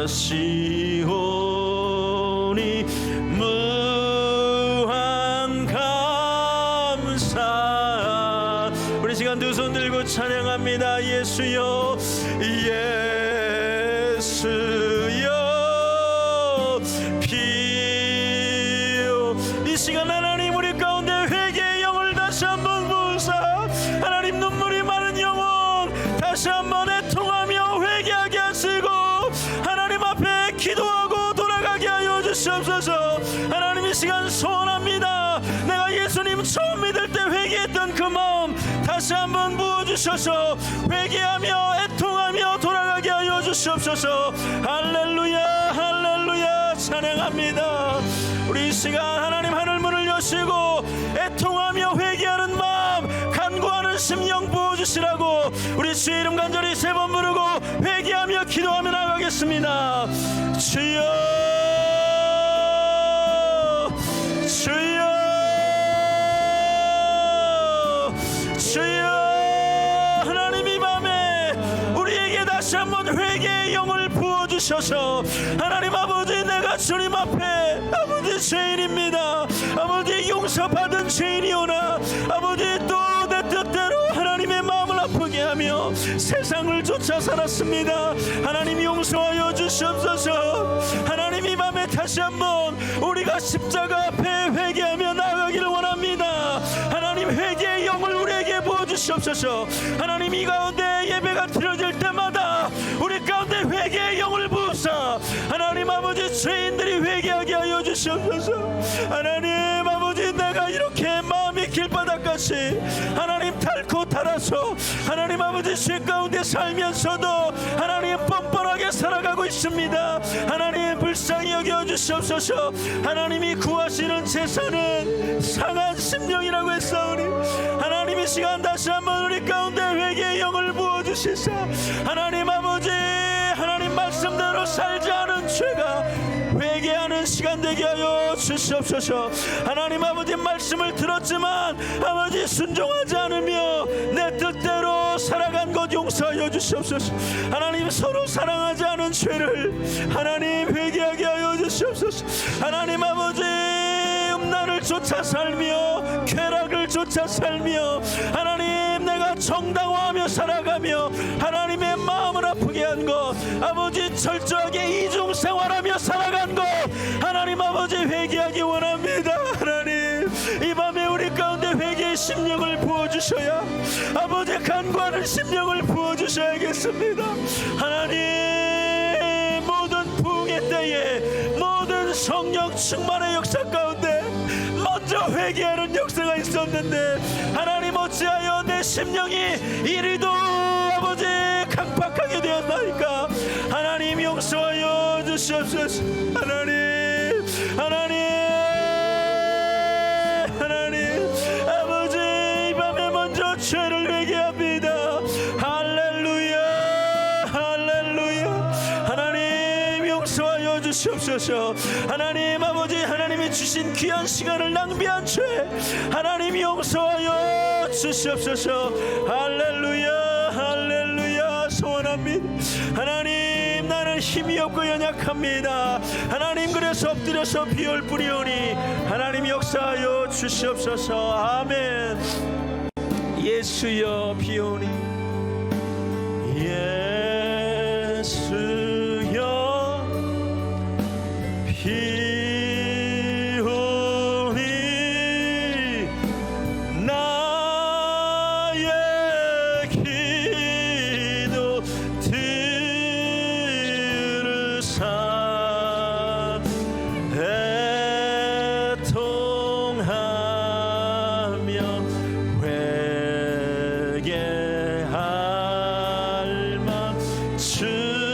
하시오니 무한 감사. 우리 시간 두 손 들고 찬양합니다. 예수여 예수여 비오. 이 시간 하나님 우리 가운데 회개의 영을 다시 한번 부으사. 하나님 눈물이 많은 영혼 다시 한번 애통하며 회개하게 하시고 하나님 앞에 기도하고 돌아가게 하여 주시옵소서. 하나님 이 시간 소원합니다. 내가 예수님 처음 믿을 때 회개했던 그 마음 다시 한번 부어주셔서 회개하며 애통하며 돌아가게 하여 주시옵소서. 할렐루야 할렐루야 찬양합니다. 우리 이 시간 하나님 하늘 문을 여시고 애통하며 회개하는 마음 간구하는 심령 부어주시라고 우리 주의 이름 간절히 3번 부르고 회개하며 기도하며 나가겠습니다. 주여 다시 한번 회개의 영을 부어주셔서 하나님 아버지, 내가 주님 앞에 아버지 죄인입니다. 아버지 용서받은 죄인이오나 아버지 또 내 뜻대로 하나님의 마음을 아프게 하며 세상을 쫓아 살았습니다. 하나님 용서하여 주시옵소서. 하나님 이 밤에 다시 한번 우리가 십자가 앞에 회개하며 나아가기를 원합니다. 하나님 회개의 영을 우리에게 부어주시옵소서. 하나님 이 가운데 예배가 드려질 때마다 우리 가운데 회개의 영을 부으사 하나님 아버지 죄인들이 회개하게 하여 주시옵소서. 하나님 아버지, 내가 이렇게 마음이 길바닥같이 하나님 닳고 닳아서 하나님 아버지 죄 가운데 살면서도 하나님 뻔뻔하게 살아가고 있습니다. 하나님 불쌍히 여겨 주시옵소서. 하나님이 구하시는 제사는 상한 심령이라고 했사오니 하나님 이 시간 다시 한번 우리 가운데 회개의 영을 부어주시사 하나님 아버지, 하나님 말씀대로 살지 않은 죄가 회개하는 시간 되게 하여 주시옵소서. 하나님 아버지, 말씀을 들었지만 아버지 순종하지 않으며 내 뜻대로 살아간 것 용서하여 주시옵소서. 하나님 서로 사랑하지 않은 죄를 하나님 회개하게 하여 주시옵소서. 하나님 아버지, 음란을 쫓아 살며 쾌락을 쫓아 살며 하나님 내가 정당화하며 살아가며 하나님의 마음을 아프게 한 것, 아버지 철저하게 이중생활하며 살아간 것 하나님 아버지 회개하기 원합니다. 하나님 이 밤에 우리 가운데 회개의 심령을 부어주셔야 아버지 간구하는 심령을 부어주셔야겠습니다. 하나님 모든 부흥의 때에 모든 성령 충만의 역사 가운데 먼저 회개하는 역사가 있었는데 하나님 어찌하여 내 심령이 이리도 아버지 강팍하게 되었나이까. 하나님 용서하여 주시옵소서. 하나님 아버지, 이 밤에 먼저 죄를 회개합니다. 할렐루야 할렐루야. 하나님 용서하여 주시옵소서. 하나님 아버지, 하나님이 주신 귀한 시간을 낭비한 죄 하나님 용서하여 주시옵소서. 할렐루야 할렐루야. 소원합니다. 하나님 나는 힘이 없고 연약합니다. 하나님 그래서 엎드려서 비올 뿌리오니 하나님 역사하여 주시옵소서. 아멘. 예수여 비오니 예수여 비오니 나의 기도 들으사 애통하며 회개할 만 충만하게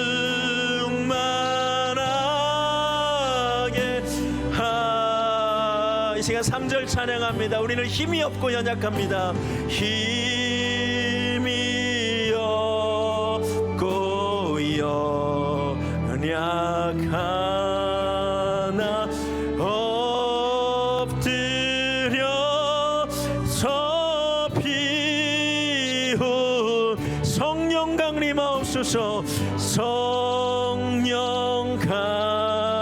이 시간 3절 찬양합니다. 우리는 힘이 없고 연약합니다. 힘이 없고 연약하나 엎드려서 비온 성령 강림하옵소서. 성령 강림하옵소서.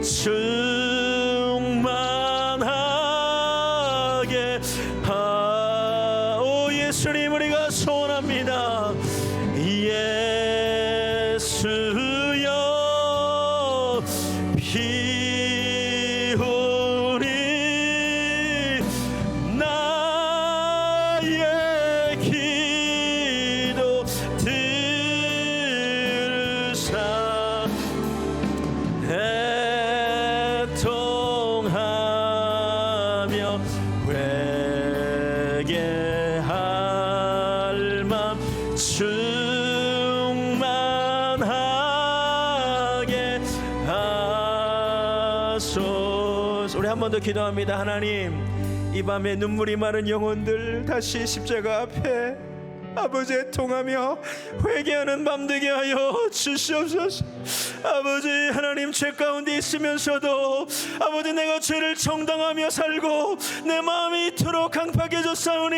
충만하게 오 예수님 우리가 소원합니다. 예수여 비오니 나의 기도 들으사 애통하며 회개할 맘 충만하게 하소서. 우리 한 번 더 기도합니다. 하나님 이 밤에 눈물이 마른 영혼들 다시 십자가 앞에 아버지에 통하며 회개하는 밤 되게 하여 주시옵소서. 아버지 하나님, 죄 가운데 있으면서도 아버지 내가 죄를 정당하며 살고 내 마음이 이토록 강팍해졌사오니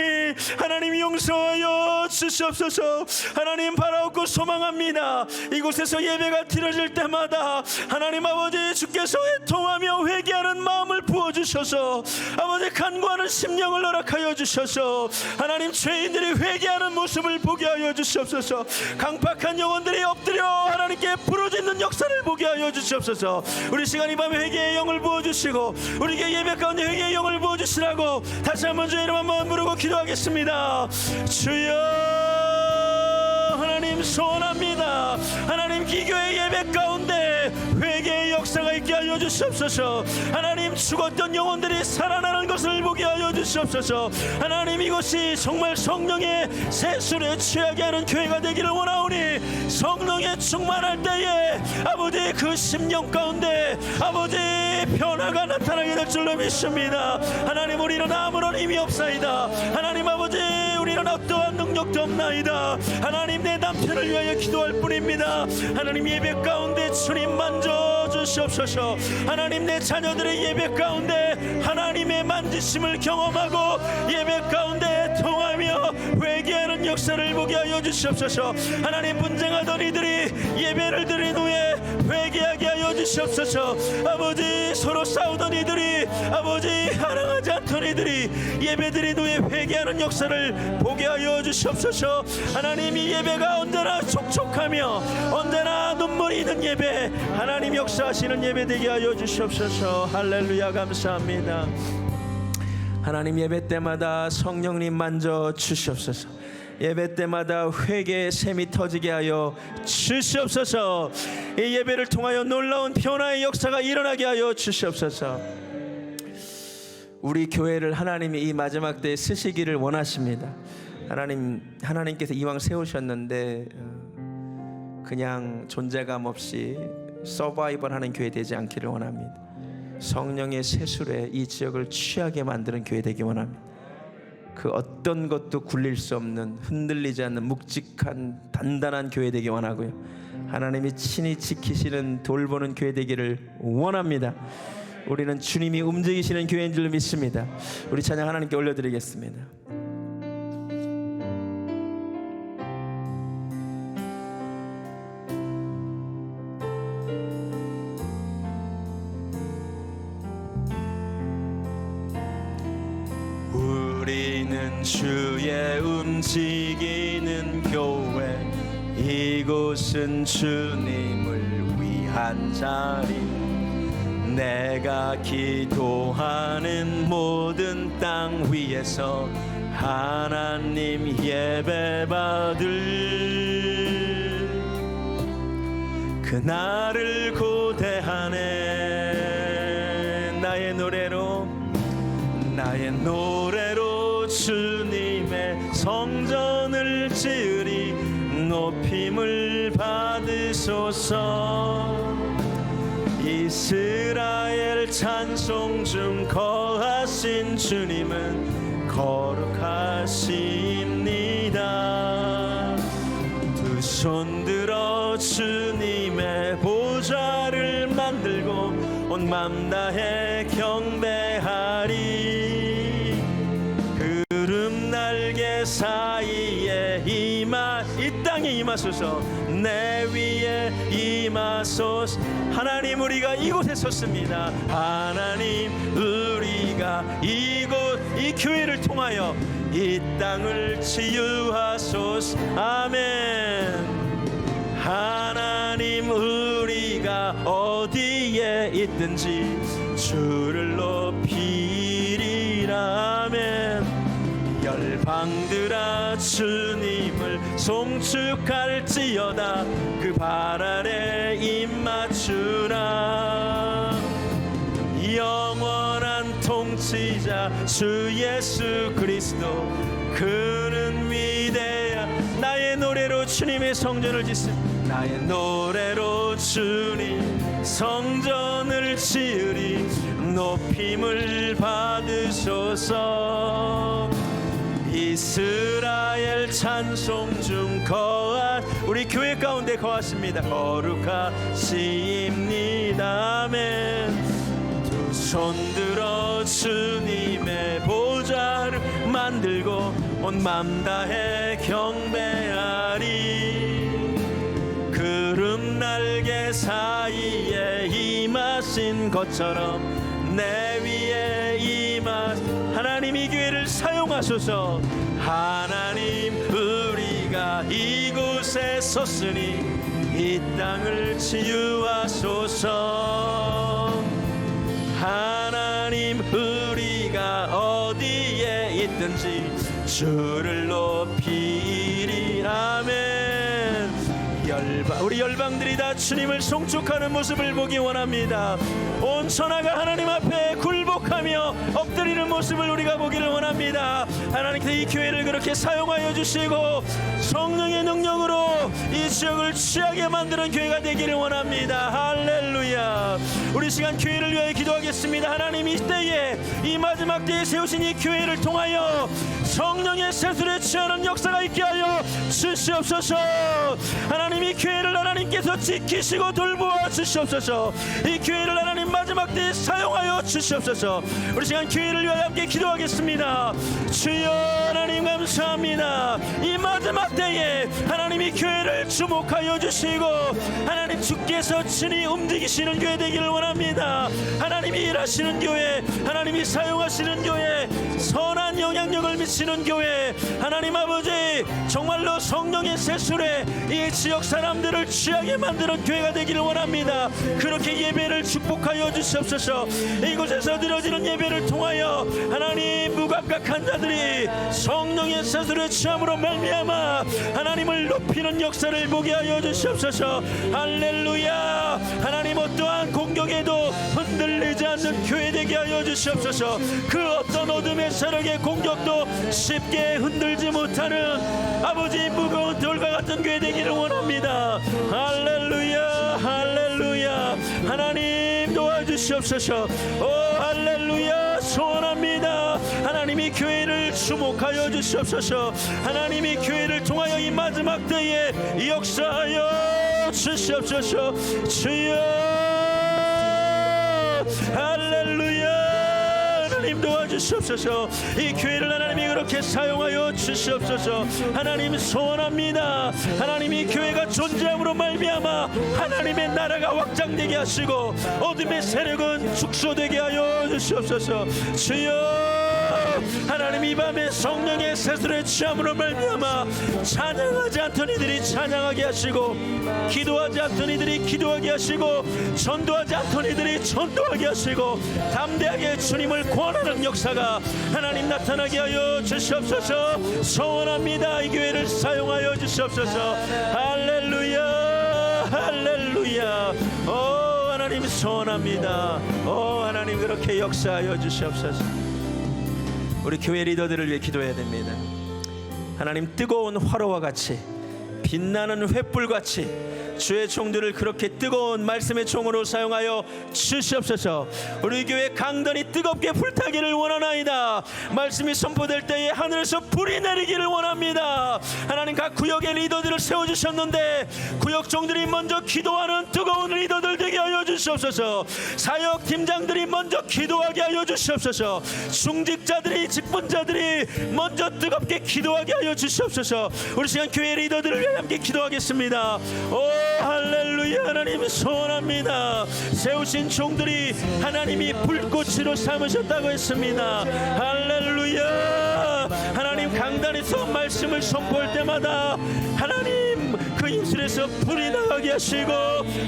하나님 용서하여 주시옵소서. 하나님 바라옵고 소망합니다. 이곳에서 예배가 드려질 때마다 하나님 아버지 주께서 애통하며 회개하는 마음을 부어주셔서 아버지 간구하는 심령을 허락하여 주셔서 하나님 죄인들이 회개하는 모습을 보게 하여 주시옵소서. 강팍한 영혼들이 엎드려 하나님께 부르짖는 역사를 보게 하여 주시옵소서. 우리 시간 이 밤에 회개의 영을 부어주시고 우리에게 예배 가운데 회개의 영을 부어주시라고 다시 한번 주의 이름 한번 부르고 기도하겠습니다. 주여, 하나님 소원합니다. 하나님 기교의 예배 가운데 회개의 역사가 있게 하여 주시옵소서. 하나님 죽었던 영혼들이 살아나는 것을 보게 하여 주시옵소서. 하나님 이것이 정말 성령의 세술에 취하게 하는 교회가 되기를 원하오니 성령에 충만할 때에 아버지 그 심령 가운데 아버지 변화가 나타나게 될 줄로 믿습니다. 하나님 우리는 아무런 힘이 없사이다. 하나님 아버지 우리는 어떠한 능력도 없나이다. 하나님 내 남편을 위하여 기도할 뿐입니다. 하나님 예배 가운데 주님 만져주시옵소서. 하나님 내 자녀들의 예배 가운데 하나님의 만지심을 경험하고 예배 가운데 통하며 회개하는 역사를 보게 하여 주시옵소서. 하나님 분쟁하던 이들이 예배를 드린 후에 회개하게 하여 주시옵소서. 아버지 서로 싸우던 이들이 아버지 사랑하지 않던 이들이 예배 드린 후에 회개하는 역사를 보게 하여 주시옵소서. 하나님 이 예배가 언제나 촉촉하며 언제나 눈물이 있는 예배, 하나님 역사하시는 예배 되게 하여 주시옵소서. 할렐루야, 감사합니다. 하나님 예배 때마다 성령님 만져 주시옵소서. 예배 때마다 회개의 샘이 터지게 하여 주시옵소서. 이 예배를 통하여 놀라운 변화의 역사가 일어나게 하여 주시옵소서. 우리 교회를 하나님이 이 마지막 때에 쓰시기를 원하십니다. 하나님께서 이왕 세우셨는데 그냥 존재감 없이 서바이벌하는 교회 되지 않기를 원합니다. 성령의 세술에 이 지역을 취하게 만드는 교회 되기 원합니다. 그 어떤 것도 굴릴 수 없는, 흔들리지 않는 묵직한 단단한 교회 되기 원하고요. 하나님이 친히 지키시는 돌보는 교회 되기를 원합니다. 우리는 주님이 움직이시는 교회인 줄 믿습니다. 우리 찬양 하나님께 올려드리겠습니다. 우리는 주의 움직이는 교회, 이곳은 주님을 위한 자리. 내가 기도하는 모든 땅 위에서 하나님 예배받을 그날을 고대하네. 나의 노래로 주님의 성전을 지으리. 높임을 받으소서. 이스라엘 찬송 중 거하신 주님은 거룩하십니다. 두 손 들어 주님의 보좌를 만들고 온 맘 다해 경배하리. 구름 날개 사이에 이 땅에 임하소서. 내 위에 임하소서. 하나님 우리가 이곳에 섰습니다. 하나님 우리가 이 교회를 통하여 이 땅을 치유하소서. 아멘. 하나님 우리가 어디에 있든지 주를 높이리라. 아멘. 열방들아 주님을 송축할지어다. 그 발 아래 입맞추라. 영원한 통치자 주 예수 그리스도, 그는 위대하. 나의 노래로 주님의 성전을 짓습니다. 나의 노래로 주님 성전을 지으리. 높임을 받으소서. 이스라엘 찬송 중 거한 우리 교회 가운데 거하십니다. 거룩하십니다. 아멘. 두 손 들어 주님의 보좌를 만들고 온 맘 다해 경배하리. 구름 날개 사이에 임하신 것처럼 내 위에 하나님 이 기회를 사용하소서. 하나님 우리가 이곳에 섰으니 이 땅을 치유하소서. 하나님 우리가 어디에 있든지 주를 높이리. 아멘. 우리 열방들이 다 주님을 송축하는 모습을 보기 원합니다. 온 천하가 하나님 앞에 굴복하며 엎드리는 모습을 우리가 보기를 원합니다. 하나님께서 이 교회를 그렇게 사용하여 주시고 성령의 능력으로 이 지역을 취하게 만드는 교회가 되기를 원합니다. 할렐루야. 우리 시간 교회를 위하여 기도하겠습니다. 하나님 이 때에 이 마지막 때에 세우신 이 교회를 통하여 성령의 세술에 취하는 역사가 있게 하여 주시옵소서. 하나님 이 교회를 하나님께서 지키시고 돌보아 주시옵소서. 이 교회를 하나님 마지막 때에 사용하여 주시옵소서. 우리 시간 교회를 위하여 함께 기도하겠습니다. 주여 하나님 감사합니다. 이 마지막 때에 하나님 이 교회를 주목하여 주시고 하나님 주께서 친히 움직이시는 교회 되기를 원합니다. 하나님이 일하시는 교회, 하나님이 사용하시는 교회, 선한 영향력을 미치는 교회, 하나님 아버지 정말로 성령의 세술에 이 지역 사람들을 취하게 만드는 교회가 되기를 원합니다. 그렇게 예배를 축복하여 주시옵소서. 이곳에서 드려지는 예배를 통하여 하나님 무감각한 자들이 성령의 세술에 취함으로 말미암아 하나님을 높이는 역사를 보게 하여 주시옵소서. 할렐루야. 하나님 어떠한 공격에도 흔들리지 않는 교회 되게 하여 주시옵소서. 그 어떤 어둠의 세력의 공격도 쉽게 흔들지 못하는 아버지 무거운 돌과 같은 교회 되기를 원합니다. 할렐루야. 할렐루야. 하나님 도와주시옵소서. 오 할렐루야. 소원합니다. 하나님이 교회를 주목하여 주시옵소서. 하나님이 교회를 통하여 이 마지막 때에 역사하여 주시옵소서. 주여 할렐루야. 하나님 도와주시옵소서. 이 교회를 하나님이 그렇게 사용하여 주시옵소서. 하나님 소원합니다. 하나님이 교회가 존재함으로 말미암아 하나님의 나라가 확장되게 하시고 어둠의 세력은 축소되게 하여 주시옵소서. 주여 하나님 이 밤에 성령의 세술에 취함으로 말미암아 찬양하지 않던 이들이 찬양하게 하시고 기도하지 않던 이들이 기도하게 하시고 전도하지 않던 이들이 전도하게 하시고 담대하게 주님을 구원하는 역사가 하나님 나타나게 하여 주시옵소서. 소원합니다. 이 교회를 사용하여 주시옵소서. 할렐루야. 할렐루야. 오 하나님 소원합니다. 오 하나님 그렇게 역사하여 주시옵소서. 우리 교회 리더들을 위해 기도해야 됩니다. 하나님 뜨거운 화로와 같이 빛나는 횃불같이 주의 종들을 그렇게 뜨거운 말씀의 종으로 사용하여 주시옵소서. 우리 교회 강단이 뜨겁게 불타기를 원하나이다. 말씀이 선포될 때에 하늘에서 불이 내리기를 원합니다. 하나님 각 구역의 리더들을 세워주셨는데 구역 종들이 먼저 기도하는 뜨거운 리더들 되게 하여 주시옵소서. 사역 팀장들이 먼저 기도하게 하여 주시옵소서. 중직자들이 직분자들이 먼저 뜨겁게 기도하게 하여 주시옵소서. 우리 시간 교회 리더들을 위해 함께 기도하겠습니다. 오 할렐루야. 하나님 소원합니다. 세우신 종들이 하나님이 불꽃으로 삼으셨다고 했습니다. 할렐루야. 하나님 강단에서 말씀을 선포할 때마다 하나님 그 입술에서 불이 나가게 하시고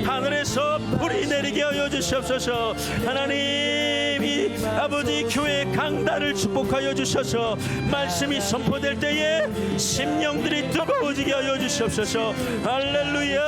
하늘에서 불이 내리게 하여 주시옵소서. 하나님이 아버지 교회 강단을 축복하여 주셔서 말씀이 선포될 때에 심령들이 뜨거워지게 하여 주시옵소서. 할렐루야.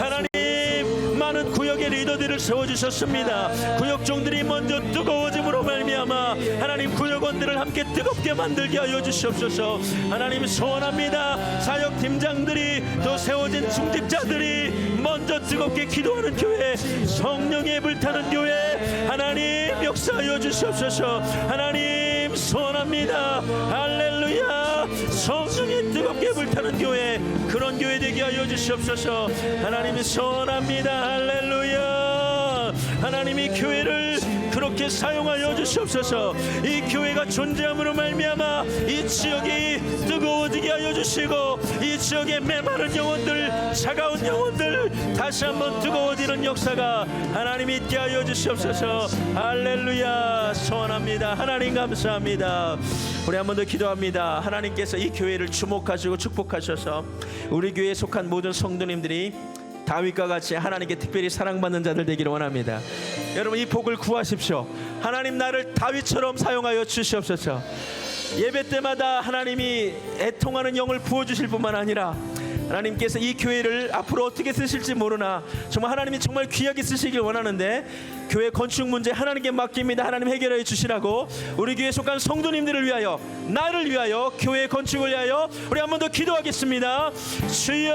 하나님 많은 구역의 리더들을 세워주셨습니다. 구역종들이 먼저 뜨거워짐으로 말미암아 하나님 구역원들을 함께 뜨겁게 만들게 하여 주시옵소서. 하나님 소원합니다. 사역팀장들이 또 세워진 중직자들이 먼저 뜨겁게 기도하는 교회, 성령에 불타는 교회 하나님 역사하여 주시옵소서. 하나님 소원합니다. 할렐루야. 성령이 뜨겁게 불타는 교회, 그런 교회 되게 하여 주시옵소서. 하나님이 소원합니다. 할렐루야. 하나님이 교회를 그렇게 사용하여 주시옵소서. 이 교회가 존재함으로 말미암아 이 지역이 뜨거워지게 하여 주시고, 이 지역의 메마른 영혼들, 차가운 영혼들 다시 한번 뜨거워지는 역사가 하나님이 있게 하여 주시옵소서. 할렐루야. 소원합니다. 하나님 감사합니다. 우리 한 번 더 기도합니다. 하나님께서 이 교회를 주목하시고 축복하셔서 우리 교회에 속한 모든 성도님들이 다윗과 같이 하나님께 특별히 사랑받는 자들 되기를 원합니다. 여러분, 이 복을 구하십시오. 하나님, 나를 다윗처럼 사용하여 주시옵소서. 예배 때마다 하나님이 애통하는 영을 부어주실 뿐만 아니라 하나님께서 이 교회를 앞으로 어떻게 쓰실지 모르나 정말 하나님이 정말 귀하게 쓰시길 원하는데, 교회 건축 문제 하나님께 맡깁니다. 하나님 해결해 주시라고 우리 교회에 속한 성도님들을 위하여, 나를 위하여, 교회 건축을 위하여 우리 한 번 더 기도하겠습니다. 주여,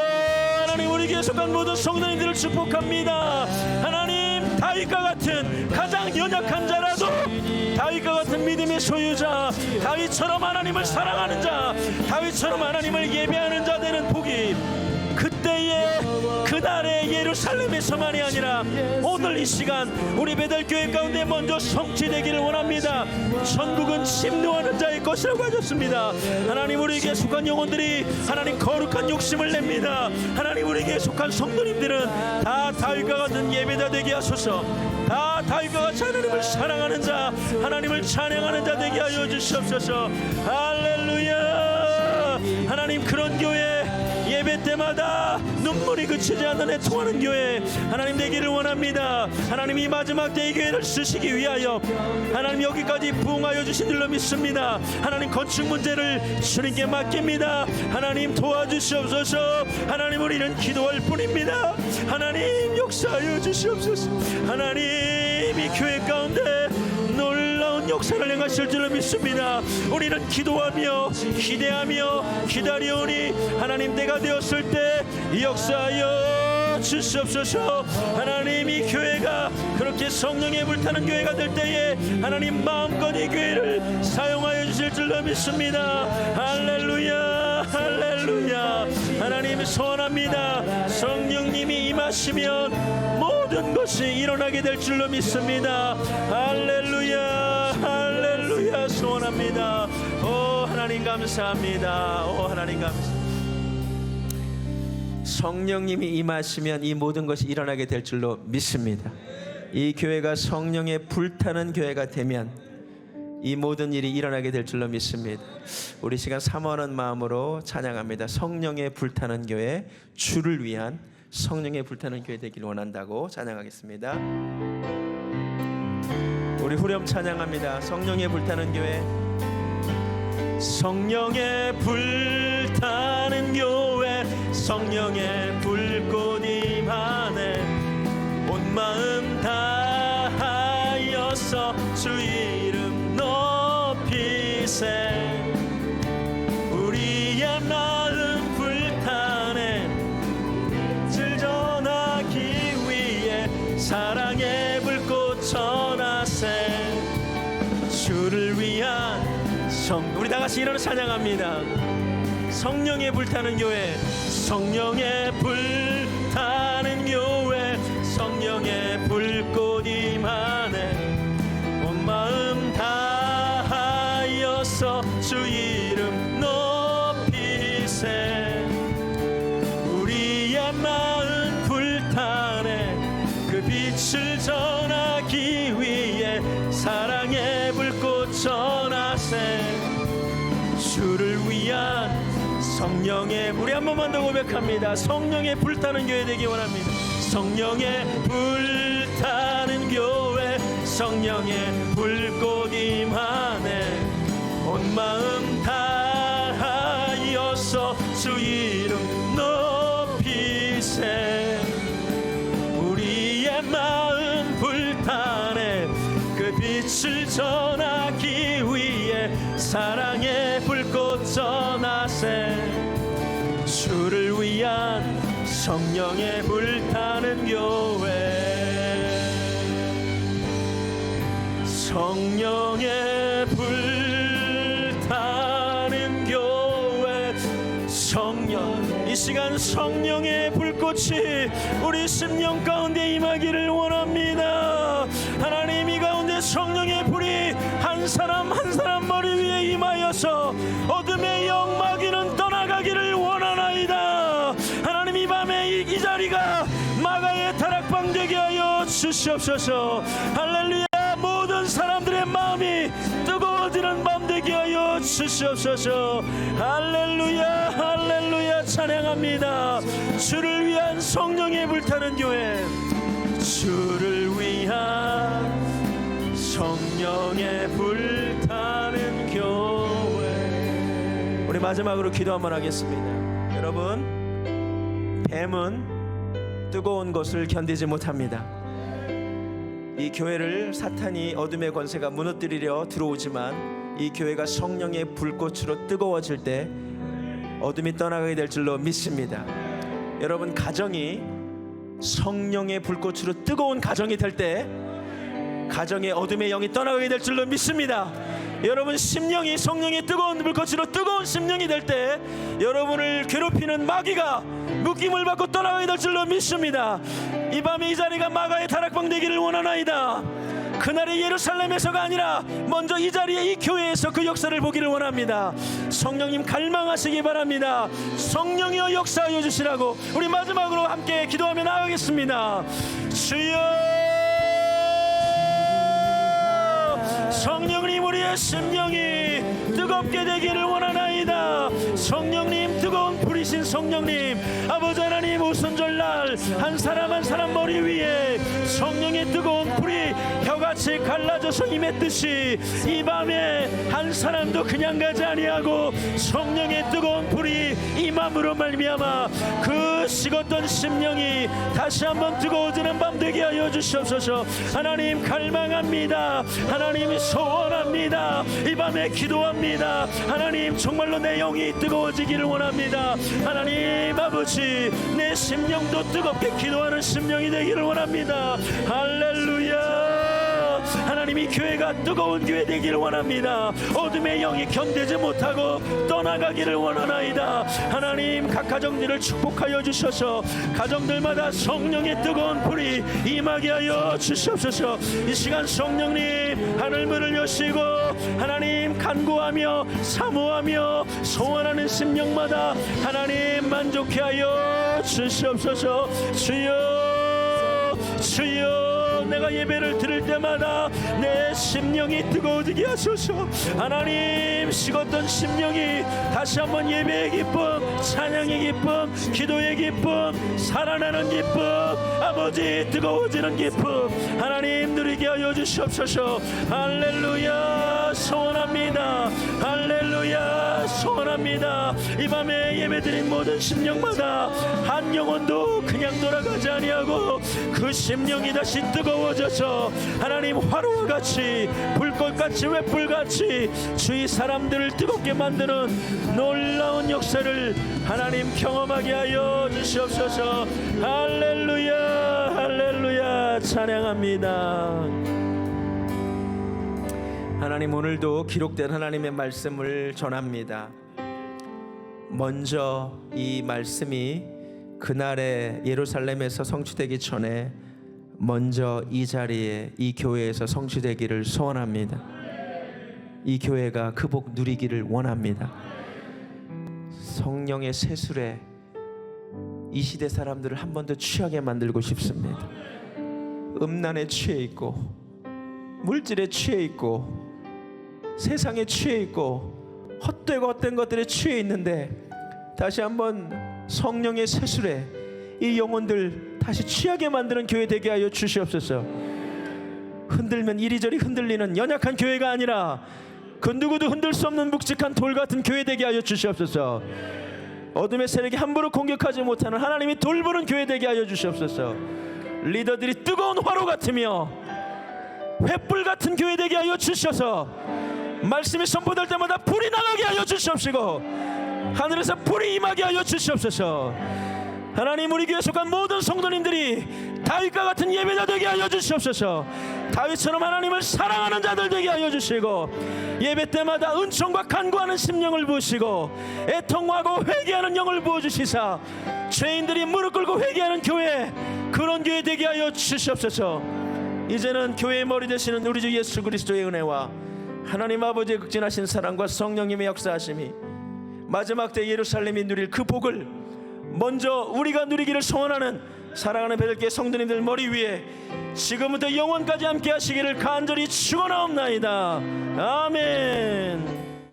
하나님 우리 교회에 속한 모든 성도님들을 축복합니다. 하나님, 다윗과 같은 가장 연약한 자라도 다윗과 같은 믿음의 소유자, 다윗처럼 하나님을 사랑하는 자, 다윗처럼 하나님을 예배하는 자 되는 복이 그때의 그날의 예루살렘에서만이 아니라 오늘 이 시간 우리 베델교회 가운데 먼저 성취되기를 원합니다. 천국은 침노하는 자의 것이라고 하셨습니다. 하나님, 우리에게 속한 영혼들이 하나님 거룩한 욕심을 냅니다. 하나님, 우리에게 속한 성도님들은 다 다윗과 같은 예배자 되게 하소서. 다 다윗과 같이 하나님을 사랑하는 자, 하나님을 찬양하는 자 되게 하여 주시옵소서. 할렐루야. 하나님, 그런 교회, 예배 때마다 눈물이 그치지 않는 애통하는 교회 하나님 되기를 원합니다. 하나님, 이 마지막 때의 교회를 쓰시기 위하여 하나님 여기까지 부응하여 주신 줄로 믿습니다. 하나님, 건축 문제를 주님께 맡깁니다. 하나님 도와주시옵소서. 하나님, 우리는 기도할 뿐입니다. 하나님 역사하여 주시옵소서. 하나님, 이 교회 가운데 놀라운 역사를 행하실 줄로 믿습니다. 우리는 기도하며 기대하며 기다려오니 하나님, 때가 되었을 때 역사하여 주시옵소서. 하나님, 이 교회가 그렇게 성령에 불타는 교회가 될 때에 하나님 마음껏 이 교회를 사용하여 주실 줄로 믿습니다. 할렐루야. 할렐루야. 하나님 소원합니다. 성령님이 임하시면 모든 것이 일어나게 될 줄로 믿습니다. 할렐루야. 할렐루야. 소원합니다. 오 하나님 감사합니다. 오 하나님 감사합니다. 성령님이 임하시면 이 모든 것이 일어나게 될 줄로 믿습니다. 이 교회가 성령에 불타는 교회가 되면 이 모든 일이 일어나게 될 줄로 믿습니다. 우리 시간 사모하는 마음으로 찬양합니다. 성령에 불타는 교회, 주를 위한 성령에 불타는 교회 되길 원한다고 찬양하겠습니다. 우리 후렴 찬양합니다. 성령에 불타는 교회. 성령에 불타는 교회, 성령의 불꽃 임하네. 온 마음 다하여서 주 이름 높이세. 우리의 마음 불타네. 질 전하기 위해 사랑의 불꽃 전하세. 주를 위한 우리 다 같이 일어나 찬양합니다. 성령에 불타는 교회, 성령에 불타는 교회, 성령의 불꽃 임하네. 온 마음 다하여서 주 이름 높이세. 우리의 마음 불타네. 그 빛을 전하기 위해 사랑의 불꽃 전하세. 주를 위한 성령의, 우리 한 번만 더 고백합니다. 성령의 불타는 교회 되기 원합니다. 성령의 불타는 교회, 성령의 불꽃 임하네. 온 마음 다하여서 주 이름 높이세. 우리의 마음 불타네. 그 빛을 전하기 위해 사랑의 불꽃 전하세. 주를 위한 성령의 불타는 교회. 성령의 불타는 시간 성령의 불꽃이 우리 심령 가운데 임하기를 원합니다. 하나님, 이 가운데 성령의 불이 한 사람 한 사람 머리 위에 임하여서 어둠의 영 마귀는 떠나가기를 원하나이다. 하나님, 이 밤에 이 자리가 마가의 다락방 되게 하여 주시옵소서. 할렐루야. 모든 사람들의 마음이 뜨거워지는 밤 되게 하여 주시옵소서. 할렐루야, 할렐루야. 찬양합니다. 주를 위한 성령의 불타는 교회, 주를 위한 성령의 불타는 교회. 우리 마지막으로 기도 한번 하겠습니다. 여러분, 뱀은 뜨거운 것을 견디지 못합니다. 이 교회를 사탄이 어둠의 권세가 무너뜨리려 들어오지만 이 교회가 성령의 불꽃으로 뜨거워질 때 어둠이 떠나가게 될 줄로 믿습니다. 여러분, 가정이 성령의 불꽃으로 뜨거운 가정이 될 때 가정의 어둠의 영이 떠나가게 될 줄로 믿습니다. 여러분, 심령이 성령의 뜨거운 불꽃으로 뜨거운 심령이 될 때 여러분을 괴롭히는 마귀가 묶임을 받고 떠나가게 될 줄로 믿습니다. 이 밤에 이 자리가 마가의 다락방 되기를 원하나이다. 그날의 예루살렘에서가 아니라 먼저 이 자리에, 이 교회에서 그 역사를 보기를 원합니다. 성령님 갈망하시기 바랍니다. 성령이여 역사하여 주시라고 우리 마지막으로 함께 기도하며 나아가겠습니다. 주여, 성령님, 우리의 심령이 뜨겁게 되기를 원하나이다. 성령님, 뜨거운 불이신 성령님, 아버지 하나님, 오순절날 한 사람 한 사람 머리 위에 성령의 뜨거운 불이 혀같이 갈라져서 임했듯이 이 밤에 한 사람도 그냥 가지 아니하고 성령의 뜨거운 불이 임함으로 말미암아 그 식었던 심령이 다시 한번 뜨거워지는 밤 되게 하여 주시옵소서. 하나님, 갈망합니다. 하나님, 소원합니다. 이 밤에 기도합니다. 하나님, 정말로 내 영이 뜨거워지기를 원합니다. 하나님 아버지, 내 심령도 뜨겁게 기도하는 심령이 되기를 원합니다. 할렐루야. 하나님, 이 교회가 뜨거운 교회 되기를 원합니다. 어둠의 영이 견디지 못하고 떠나가기를 원하나이다. 하나님, 각 가정들을 축복하여 주셔서 가정들마다 성령의 뜨거운 불이 임하게 하여 주시옵소서. 이 시간 성령님 하늘문을 여시고 하나님 간구하며 사모하며 소원하는 심령마다 하나님 만족해 하여 주시옵소서. 주여, 주여, 내가 예배를 드릴 때마다 내 심령이 뜨거워지게 하소서. 하나님, 식었던 심령이 다시 한번 예배의 기쁨, 찬양의 기쁨, 기도의 기쁨, 살아나는 기쁨, 아버지 뜨거워지는 기쁨 하나님 누리게 하여 주시옵소서. 할렐루야, 소원합니다. 할렐루야, 소원합니다. 이 밤에 예배드린 모든 심령마다 한 영혼도 그냥 돌아가지 아니하고 그 심령이 다시 뜨거워져서 하나님 화로와 같이 불꽃같이 횃불같이 주위 사람들을 뜨겁게 만드는 놀라운 역사를 하나님 경험하게 하여 주시옵소서. 할렐루야, 할렐루야, 찬양합니다. 하나님, 오늘도 기록된 하나님의 말씀을 전합니다. 먼저 이 말씀이 그날의 예루살렘에서 성취되기 전에 먼저 이 자리에, 이 교회에서 성취되기를 소원합니다. 이 교회가 그 복 누리기를 원합니다. 성령의 세술에 이 시대 사람들을 한 번 더 취하게 만들고 싶습니다. 음란에 취해 있고 물질에 취해 있고 세상에 취해 있고 헛되고 헛된 것들에 취해 있는데 다시 한번 성령의 세술에 이 영혼들 다시 취하게 만드는 교회 되게 하여 주시옵소서. 흔들면 이리저리 흔들리는 연약한 교회가 아니라 그 누구도 흔들 수 없는 묵직한 돌 같은 교회 되게 하여 주시옵소서. 어둠의 세력이 함부로 공격하지 못하는 하나님이 돌보는 교회 되게 하여 주시옵소서. 리더들이 뜨거운 화로 같으며 횃불 같은 교회 되게 하여 주셔서 말씀이 선포될 때마다 불이 나가게 하여 주시옵시고 하늘에서 불이 임하게 하여 주시옵소서. 하나님, 우리 교회에 속한 모든 성도님들이 다윗과 같은 예배자 되게 하여 주시옵소서. 다윗처럼 하나님을 사랑하는 자들 되게 하여 주시고, 예배 때마다 은총과 간구하는 심령을 부으시고, 애통하고 회개하는 영을 부어주시사 죄인들이 무릎 꿇고 회개하는 교회, 그런 교회 되게 하여 주시옵소서. 이제는 교회의 머리 되시는 우리 주 예수 그리스도의 은혜와 하나님 아버지의 극진하신 사랑과 성령님의 역사하심이 마지막 때 예루살렘이 누릴 그 복을 먼저 우리가 누리기를 소원하는 사랑하는 배들교회 성도님들 머리 위에 지금부터 영원까지 함께 하시기를 간절히 축원하옵나이다. 아멘.